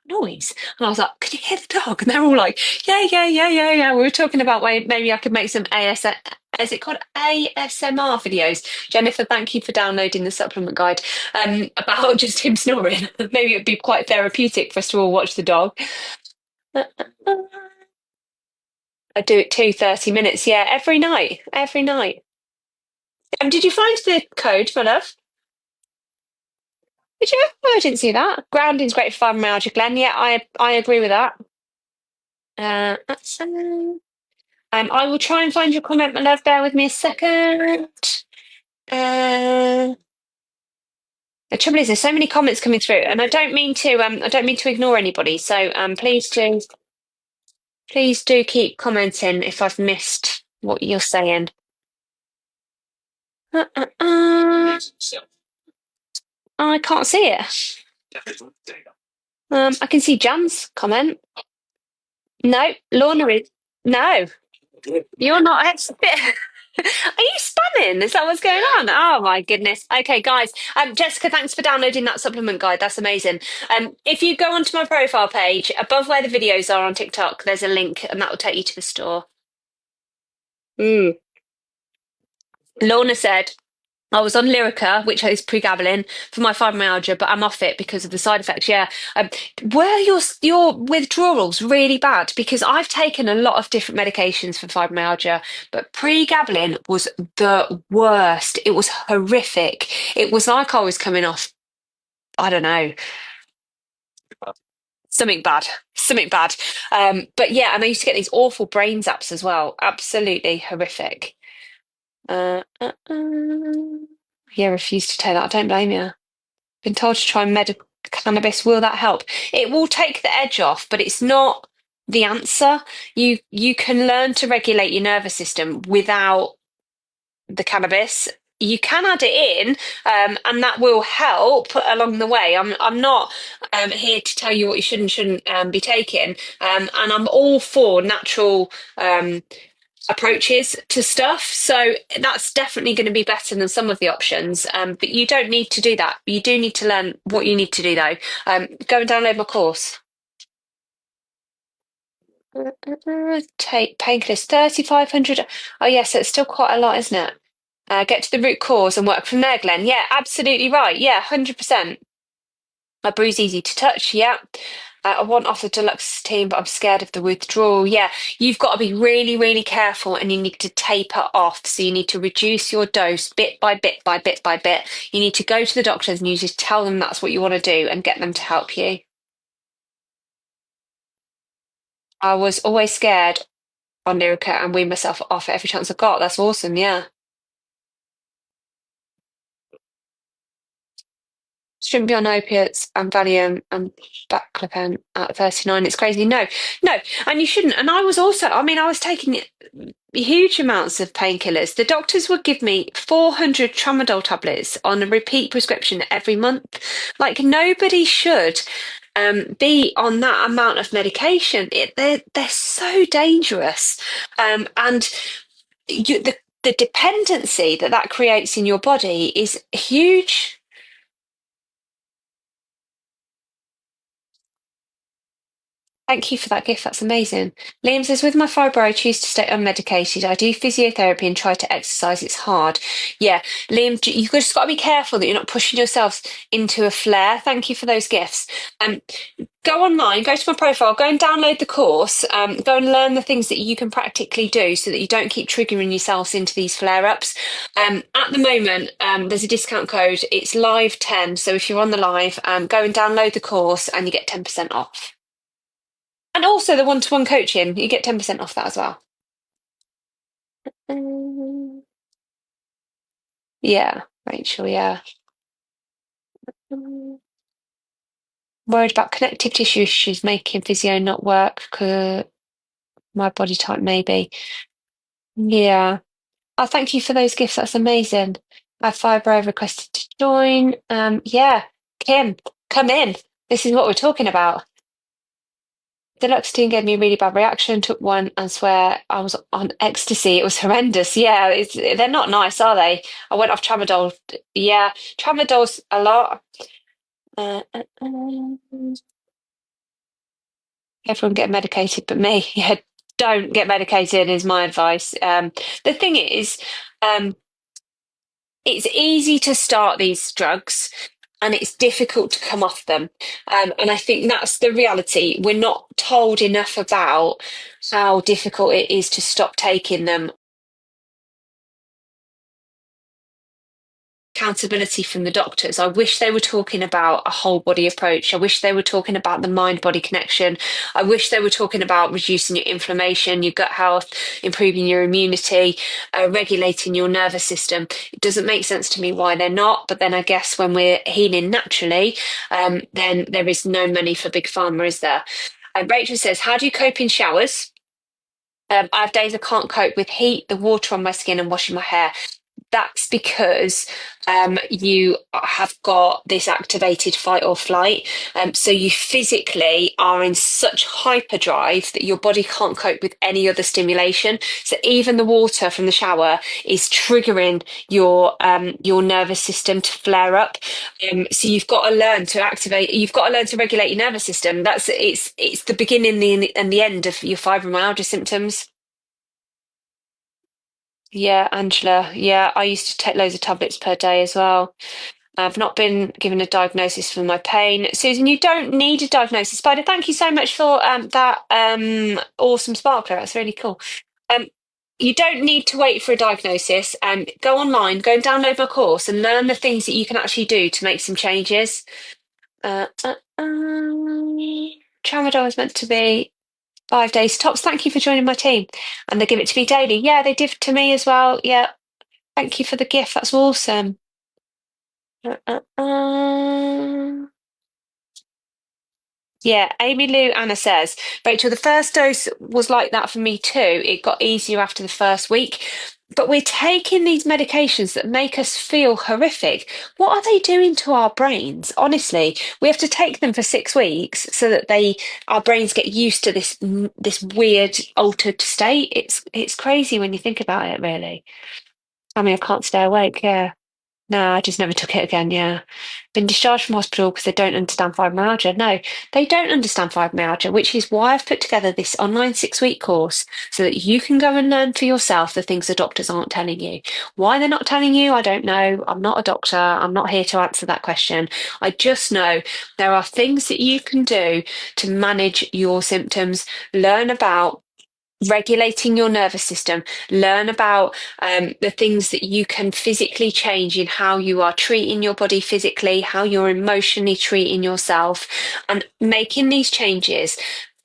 "Noise," and I was like, "Can you hear the dog?" And they're all like, "Yeah, yeah, yeah, yeah, yeah." We were talking about maybe I could make some is it called ASMR videos? Jennifer, thank you for downloading the supplement guide. About just him snoring. Maybe it'd be quite therapeutic for us to all watch the dog. I do it too, 30 minutes. Yeah, every night, every night. Did you find the code, my love? Did you? Oh, I didn't see that. Grounding's great for fibromyalgia, Glenn. Yeah, I agree with that. I will try and find your comment, my love. Bear with me a second. Uh, the trouble is, there's so many comments coming through, and I don't mean to ignore anybody. So please do keep commenting if I've missed what you're saying. Uh, uh, uh, I can't see it. I can see Jan's comment. No, Lorna is no. You're not expert. Are you spamming? Is that what's going on? Oh my goodness. Okay, guys. Jessica, thanks for downloading that supplement guide. That's amazing. If you go onto my profile page, above where the videos are on TikTok, there's a link and that will take you to the store. Mm. Lorna said, I was on Lyrica, which is pregabalin for my fibromyalgia, but I'm off it because of the side effects. Yeah. Were your withdrawals really bad? Because I've taken a lot of different medications for fibromyalgia, but pregabalin was the worst. It was horrific. It was like I was coming off, I don't know, something bad, something bad. But yeah, and I used to get these awful brain zaps as well. Absolutely horrific. Uh, uh, uh. Yeah, refuse to take that. I don't blame you. Been told to try medical cannabis. Will that help? It will take the edge off, but it's not the answer. You can learn to regulate your nervous system without the cannabis. You can add it in, and that will help along the way. I'm not here to tell you what you should and shouldn't be taking, and I'm all for natural approaches to stuff. So that's definitely going to be better than some of the options. But you don't need to do that. You do need to learn what you need to do though. Go and download my course. Take painkillers, 3,500. Oh yes, it's still quite a lot, isn't it? Get to the root cause and work from there, Glenn. Yeah, absolutely right. Yeah, 100%. My bruise easy to touch. Yeah. I want off the deluxe team, but I'm scared of the withdrawal. Yeah, you've got to be really, really careful and you need to taper off. So you need to reduce your dose bit by bit by bit by bit. You need to go to the doctors and you just tell them that's what you want to do and get them to help you. I was always scared on Lyrica and wean myself off every chance I got. That's awesome. Yeah. Shouldn't be on opiates and Valium and Baclofen at 39. It's crazy. No, no, and you shouldn't. And I was also, I mean, I was taking huge amounts of painkillers. The doctors would give me 400 tramadol tablets on a repeat prescription every month. Like nobody should be on that amount of medication. They're so dangerous, and the dependency that that creates in your body is huge. Thank you for that gift. That's amazing. Liam says, with my fibro, I choose to stay unmedicated. I do physiotherapy and try to exercise. It's hard. Yeah, Liam, you've just got to be careful that you're not pushing yourself into a flare. Thank you for those gifts. Go online, go to my profile, go and download the course, go and learn the things that you can practically do so that you don't keep triggering yourselves into these flare-ups. At the moment, there's a discount code. It's live 10. So if you're on the live, go and download the course and you get 10% off. And also the one-to-one coaching, you get 10% off that as well. Um, yeah, Rachel, yeah. Worried about connective tissue issues making physio not work because my body type maybe. Yeah. Oh, thank you for those gifts. That's amazing. I fibro requested to join. Yeah, Kim, come in. This is what we're talking about. Deluxe team gave me a really bad reaction. Took one and swear I was on ecstasy. It was horrendous. Yeah, they're not nice, are they? I went off tramadol. Yeah, tramadol's a lot. Everyone get medicated, but me. Yeah, don't get medicated is my advice. The thing is, um, it's easy to start these drugs and it's difficult to come off them. And I think that's the reality. We're not told enough about how difficult it is to stop taking them. Accountability from the doctors. I wish they were talking about a whole body approach. I wish they were talking about the mind body connection. I wish they were talking about reducing your inflammation, your gut health, improving your immunity, regulating your nervous system. It doesn't make sense to me why they're not. But then I guess when we're healing naturally, then there is no money for big pharma, is there? Rachel says, how do you cope in showers? I have days I can't cope with heat, the water on my skin, and washing my hair. That's because you have got this activated fight or flight. So you physically are in such hyperdrive that your body can't cope with any other stimulation. So even the water from the shower is triggering your nervous system to flare up. So you've got to learn to activate. You've got to learn to regulate your nervous system. It's the beginning and the end of your fibromyalgia symptoms. Yeah, Angela. Yeah, I used to take loads of tablets per day as well. I've not been given a diagnosis for my pain. Susan, you don't need a diagnosis. Spider, thank you so much for that awesome sparkler. That's really cool. Um, you don't need to wait for a diagnosis. Go online, go and download my course and learn the things that you can actually do to make some changes. Uh, uh, Tramadol is meant to be 5 days tops. Thank you for joining my team. And they give it to me daily. Yeah, they did to me as well. Yeah. Thank you for the gift. That's awesome. Uh, uh, uh. Yeah, Amy Lou Anna says, Rachel, the first dose was like that for me too. It got easier after the first week. But we're taking these medications that make us feel horrific. What are they doing to our brains? Honestly, we have to take them for 6 weeks so that our brains get used to this weird altered state. It's crazy when you think about it, really. I mean, I can't stay awake. Yeah. No, I just never took it again. Yeah. Been discharged from hospital because they don't understand fibromyalgia. No, they don't understand fibromyalgia, which is why I've put together this online 6 week course so that you can go and learn for yourself the things the doctors aren't telling you. Why they're not telling you, I don't know. I'm not a doctor. I'm not here to answer that question. I just know there are things that you can do to manage your symptoms, learn about regulating your nervous system, learn about the things that you can physically change in how you are treating your body physically, how you're emotionally treating yourself, and making these changes.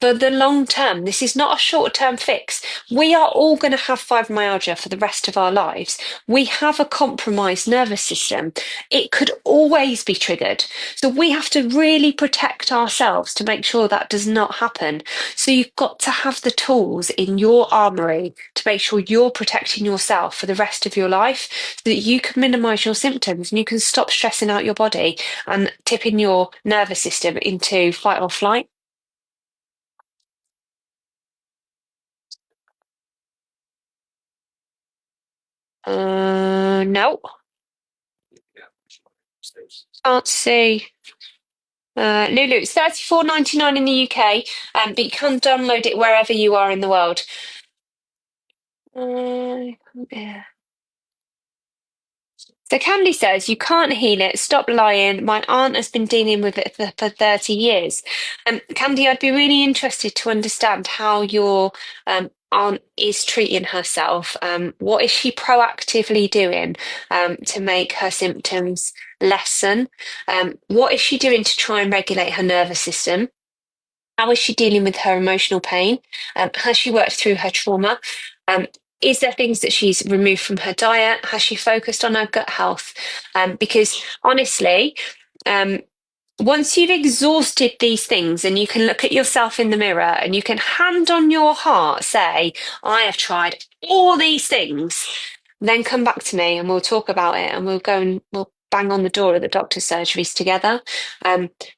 For the long term, this is not a short term fix. We are all going to have fibromyalgia for the rest of our lives. We have a compromised nervous system. It could always be triggered. So we have to really protect ourselves to make sure that does not happen. So you've got to have the tools in your armory to make sure you're protecting yourself for the rest of your life so that you can minimize your symptoms and you can stop stressing out your body and tipping your nervous system into fight or flight. No, can't see. Lulu, it's 34.99 in the UK, but you can download it wherever you are in the world. Yeah. So Candy says, you can't heal it. Stop lying. My aunt has been dealing with it for 30 years. Candy, I'd be really interested to understand how your aunt is treating herself. What is she proactively doing to make her symptoms lessen? What is she doing to try and regulate her nervous system? How is she dealing with her emotional pain? Has she worked through her trauma? Um, is there things that she's removed from her diet? Has she focused on her gut health? Because honestly, um, once you've exhausted these things and you can look at yourself in the mirror and you can hand on your heart say, I have tried all these things, then come back to me and we'll talk about it and we'll go and we'll bang on the door of the doctor's surgeries together.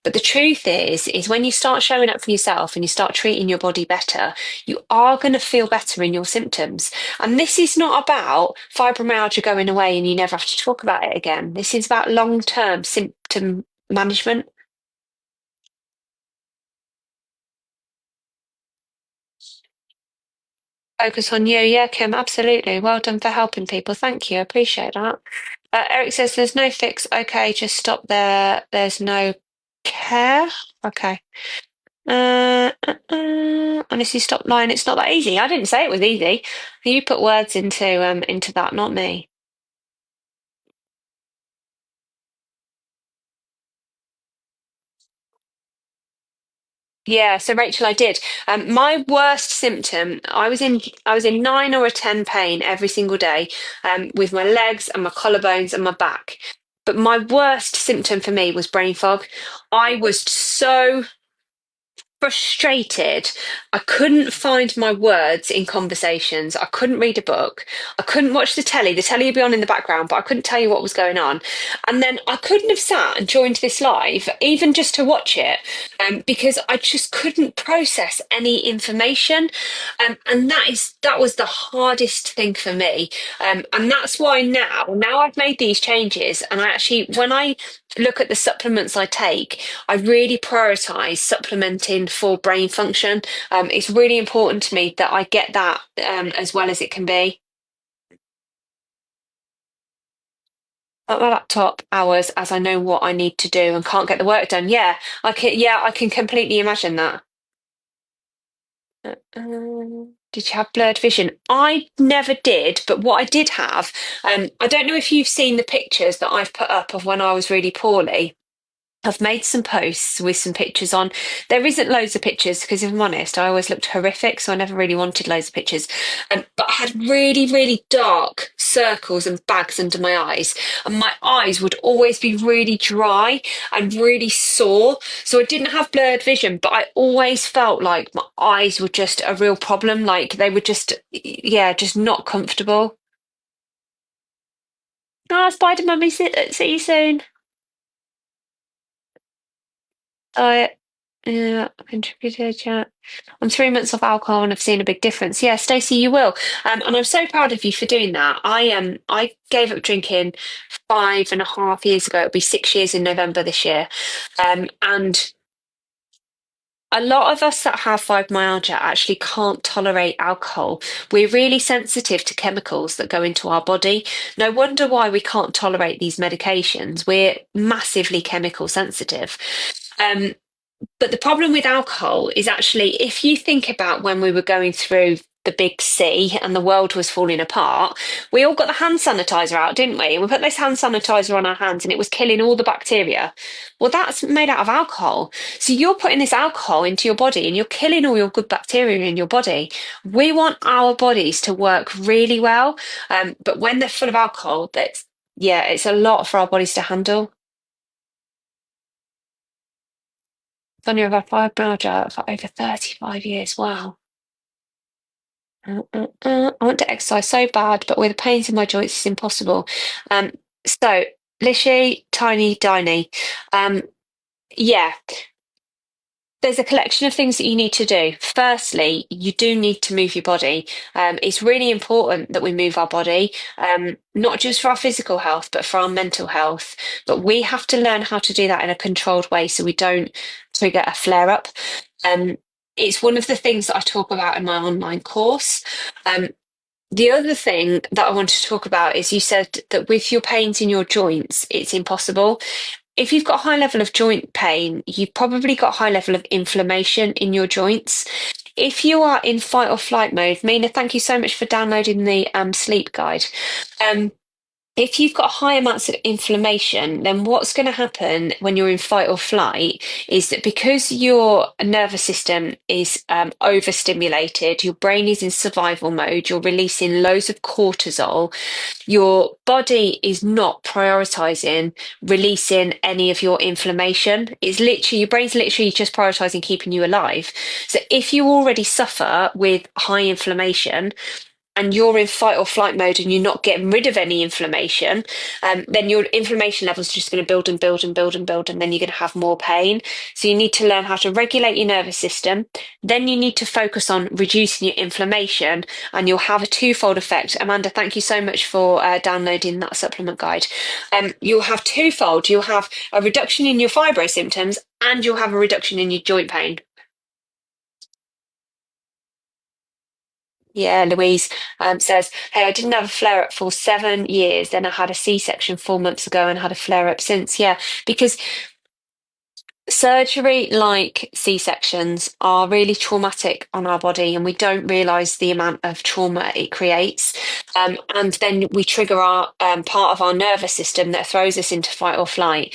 But the truth is when you start showing up for yourself and you start treating your body better, you are going to feel better in your symptoms. And this is not about fibromyalgia going away and you never have to talk about it again. This is about long-term symptom management. Focus on you. Yeah, Kim, absolutely. Well done for helping people. Thank you. I appreciate that. Eric says there's no fix. Okay, just stop there. There's no care. Okay. Honestly, stop lying. It's not that easy. I didn't say it was easy. You put words into that, not me. Yeah, so Rachel, I did. My worst symptom, I was in 9 or 10 pain every single day, with my legs and my collarbones and my back. But my worst symptom for me was brain fog. I was so frustrated. I couldn't find my words in conversations. I couldn't read a book. I couldn't watch the telly. The telly would be on in the background, but I couldn't tell you what was going on. And then I couldn't have sat and joined this live, even just to watch it, because I just couldn't process any information. And that was the hardest thing for me. And that's why now I've made these changes, and I actually, when I look at the supplements I take, I really prioritize supplementing for brain function. It's really important to me that I get that as well as it can be. At my laptop hours as I know what I need to do and can't get the work done. Yeah, I can. Yeah, I can completely imagine that. Did you have blurred vision? I never did, but what I did have, I don't know if you've seen the pictures that I've put up of when I was really poorly. I've made some posts with some pictures on. There isn't loads of pictures because, if I'm honest, I always looked horrific, so I never really wanted loads of pictures. But I had really, really dark circles and bags under my eyes, and my eyes would always be really dry and really sore. So I didn't have blurred vision, but I always felt like my eyes were just a real problem. Like they were just, yeah, just not comfortable. Ah, Spider Mummy, see you soon. Uh, yeah, contributed, yeah. I'm 3 months off alcohol and I've seen a big difference. Yeah, Stacey, you will. And I'm so proud of you for doing that. I gave up drinking 5.5 years ago. It'll be 6 years in November this year. And a lot of us that have fibromyalgia actually can't tolerate alcohol. We're really sensitive to chemicals that go into our body. No wonder why we can't tolerate these medications. We're massively chemical sensitive. Um, but the problem with alcohol is actually, if you think about when we were going through the big C and the world was falling apart, we all got the hand sanitizer out, didn't we? And we put this hand sanitizer on our hands and it was killing all the bacteria. Well, that's made out of alcohol. So you're putting this alcohol into your body and you're killing all your good bacteria in your body. We want our bodies to work really well. But when they're full of alcohol, yeah, it's a lot for our bodies to handle. Sonia, I've had fibromyalgia for over 35 years. Wow. I want to exercise so bad, but with the pains in my joints, it's impossible. Um, so, Lishy, Tiny, Diny. Um, yeah, there's a collection of things that you need to do. Firstly, you do need to move your body. It's really important that we move our body, not just for our physical health, but for our mental health. But we have to learn how to do that in a controlled way so we don't trigger a flare up. Um, it's one of the things that I talk about in my online course. Um, the other thing that I want to talk about is you said that with your pains in your joints, it's impossible. If you've got a high level of joint pain, you've probably got a high level of inflammation in your joints. If you are in fight or flight mode, Mina, thank you so much for downloading the sleep guide. Um, if you've got high amounts of inflammation, then what's going to happen when you're in fight or flight is that because your nervous system is overstimulated, your brain is in survival mode, you're releasing loads of cortisol, your body is not prioritizing releasing any of your inflammation. It's literally, your brain's literally just prioritizing keeping you alive. So if you already suffer with high inflammation, and you're in fight or flight mode and you're not getting rid of any inflammation, then your inflammation levels are just going to build and build and build and build, and then you're going to have more pain. So you need to learn how to regulate your nervous system. Then you need to focus on reducing your inflammation, and you'll have a twofold effect. Amanda, thank you so much for downloading that supplement guide. You'll have twofold. You'll have a reduction in your fibro symptoms, and you'll have a reduction in your joint pain. Yeah, Louise says, "Hey, I didn't have a flare up for 7 years. Then I had a C-section 4 months ago and had a flare up since." Yeah, because surgery like C-sections are really traumatic on our body, and we don't realize the amount of trauma it creates. And then we trigger our part of our nervous system that throws us into fight or flight.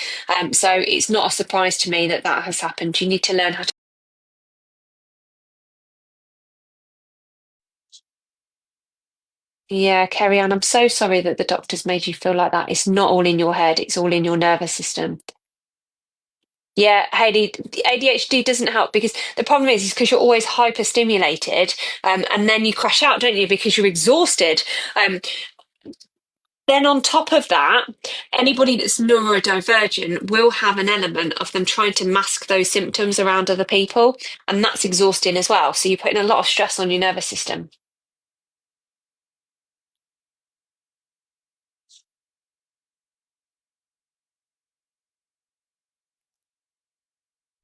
So it's not a surprise to me that that has happened. You need to learn how to. Yeah, Kerry Ann, I'm so sorry that the doctors made you feel like that. It's not all in your head, it's all in your nervous system. Yeah, Hayley, the ADHD doesn't help because the problem is because you're always hyperstimulated, and then you crash out, don't you? Because you're exhausted. Um, then on top of that, anybody that's neurodivergent will have an element of them trying to mask those symptoms around other people, and that's exhausting as well. So you're putting a lot of stress on your nervous system.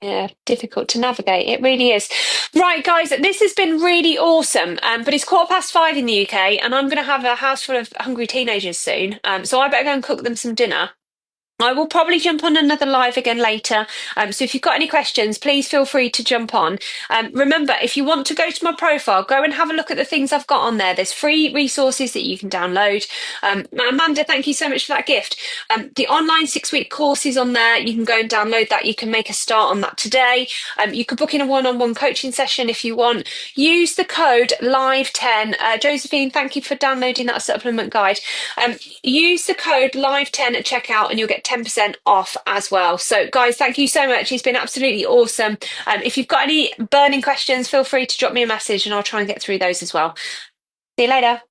Yeah, difficult to navigate. It really is. Right, guys, this has been really awesome. But it's 5:15 in the UK, and I'm going to have a house full of hungry teenagers soon. So I better go and cook them some dinner. I will probably jump on another live again later. So if you've got any questions, please feel free to jump on. Remember, if you want to go to my profile, go and have a look at the things I've got on there. There's free resources that you can download. Amanda, thank you so much for that gift. The online 6-week course is on there. You can go and download that. You can make a start on that today. You could book in a one-on-one coaching session if you want. Use the code LIVE10. Josephine, thank you for downloading that supplement guide. Use the code LIVE10 at checkout and you'll get 10% off as well. So, guys, thank you so much. It's been absolutely awesome. If you've got any burning questions, feel free to drop me a message and I'll try and get through those as well. See you later.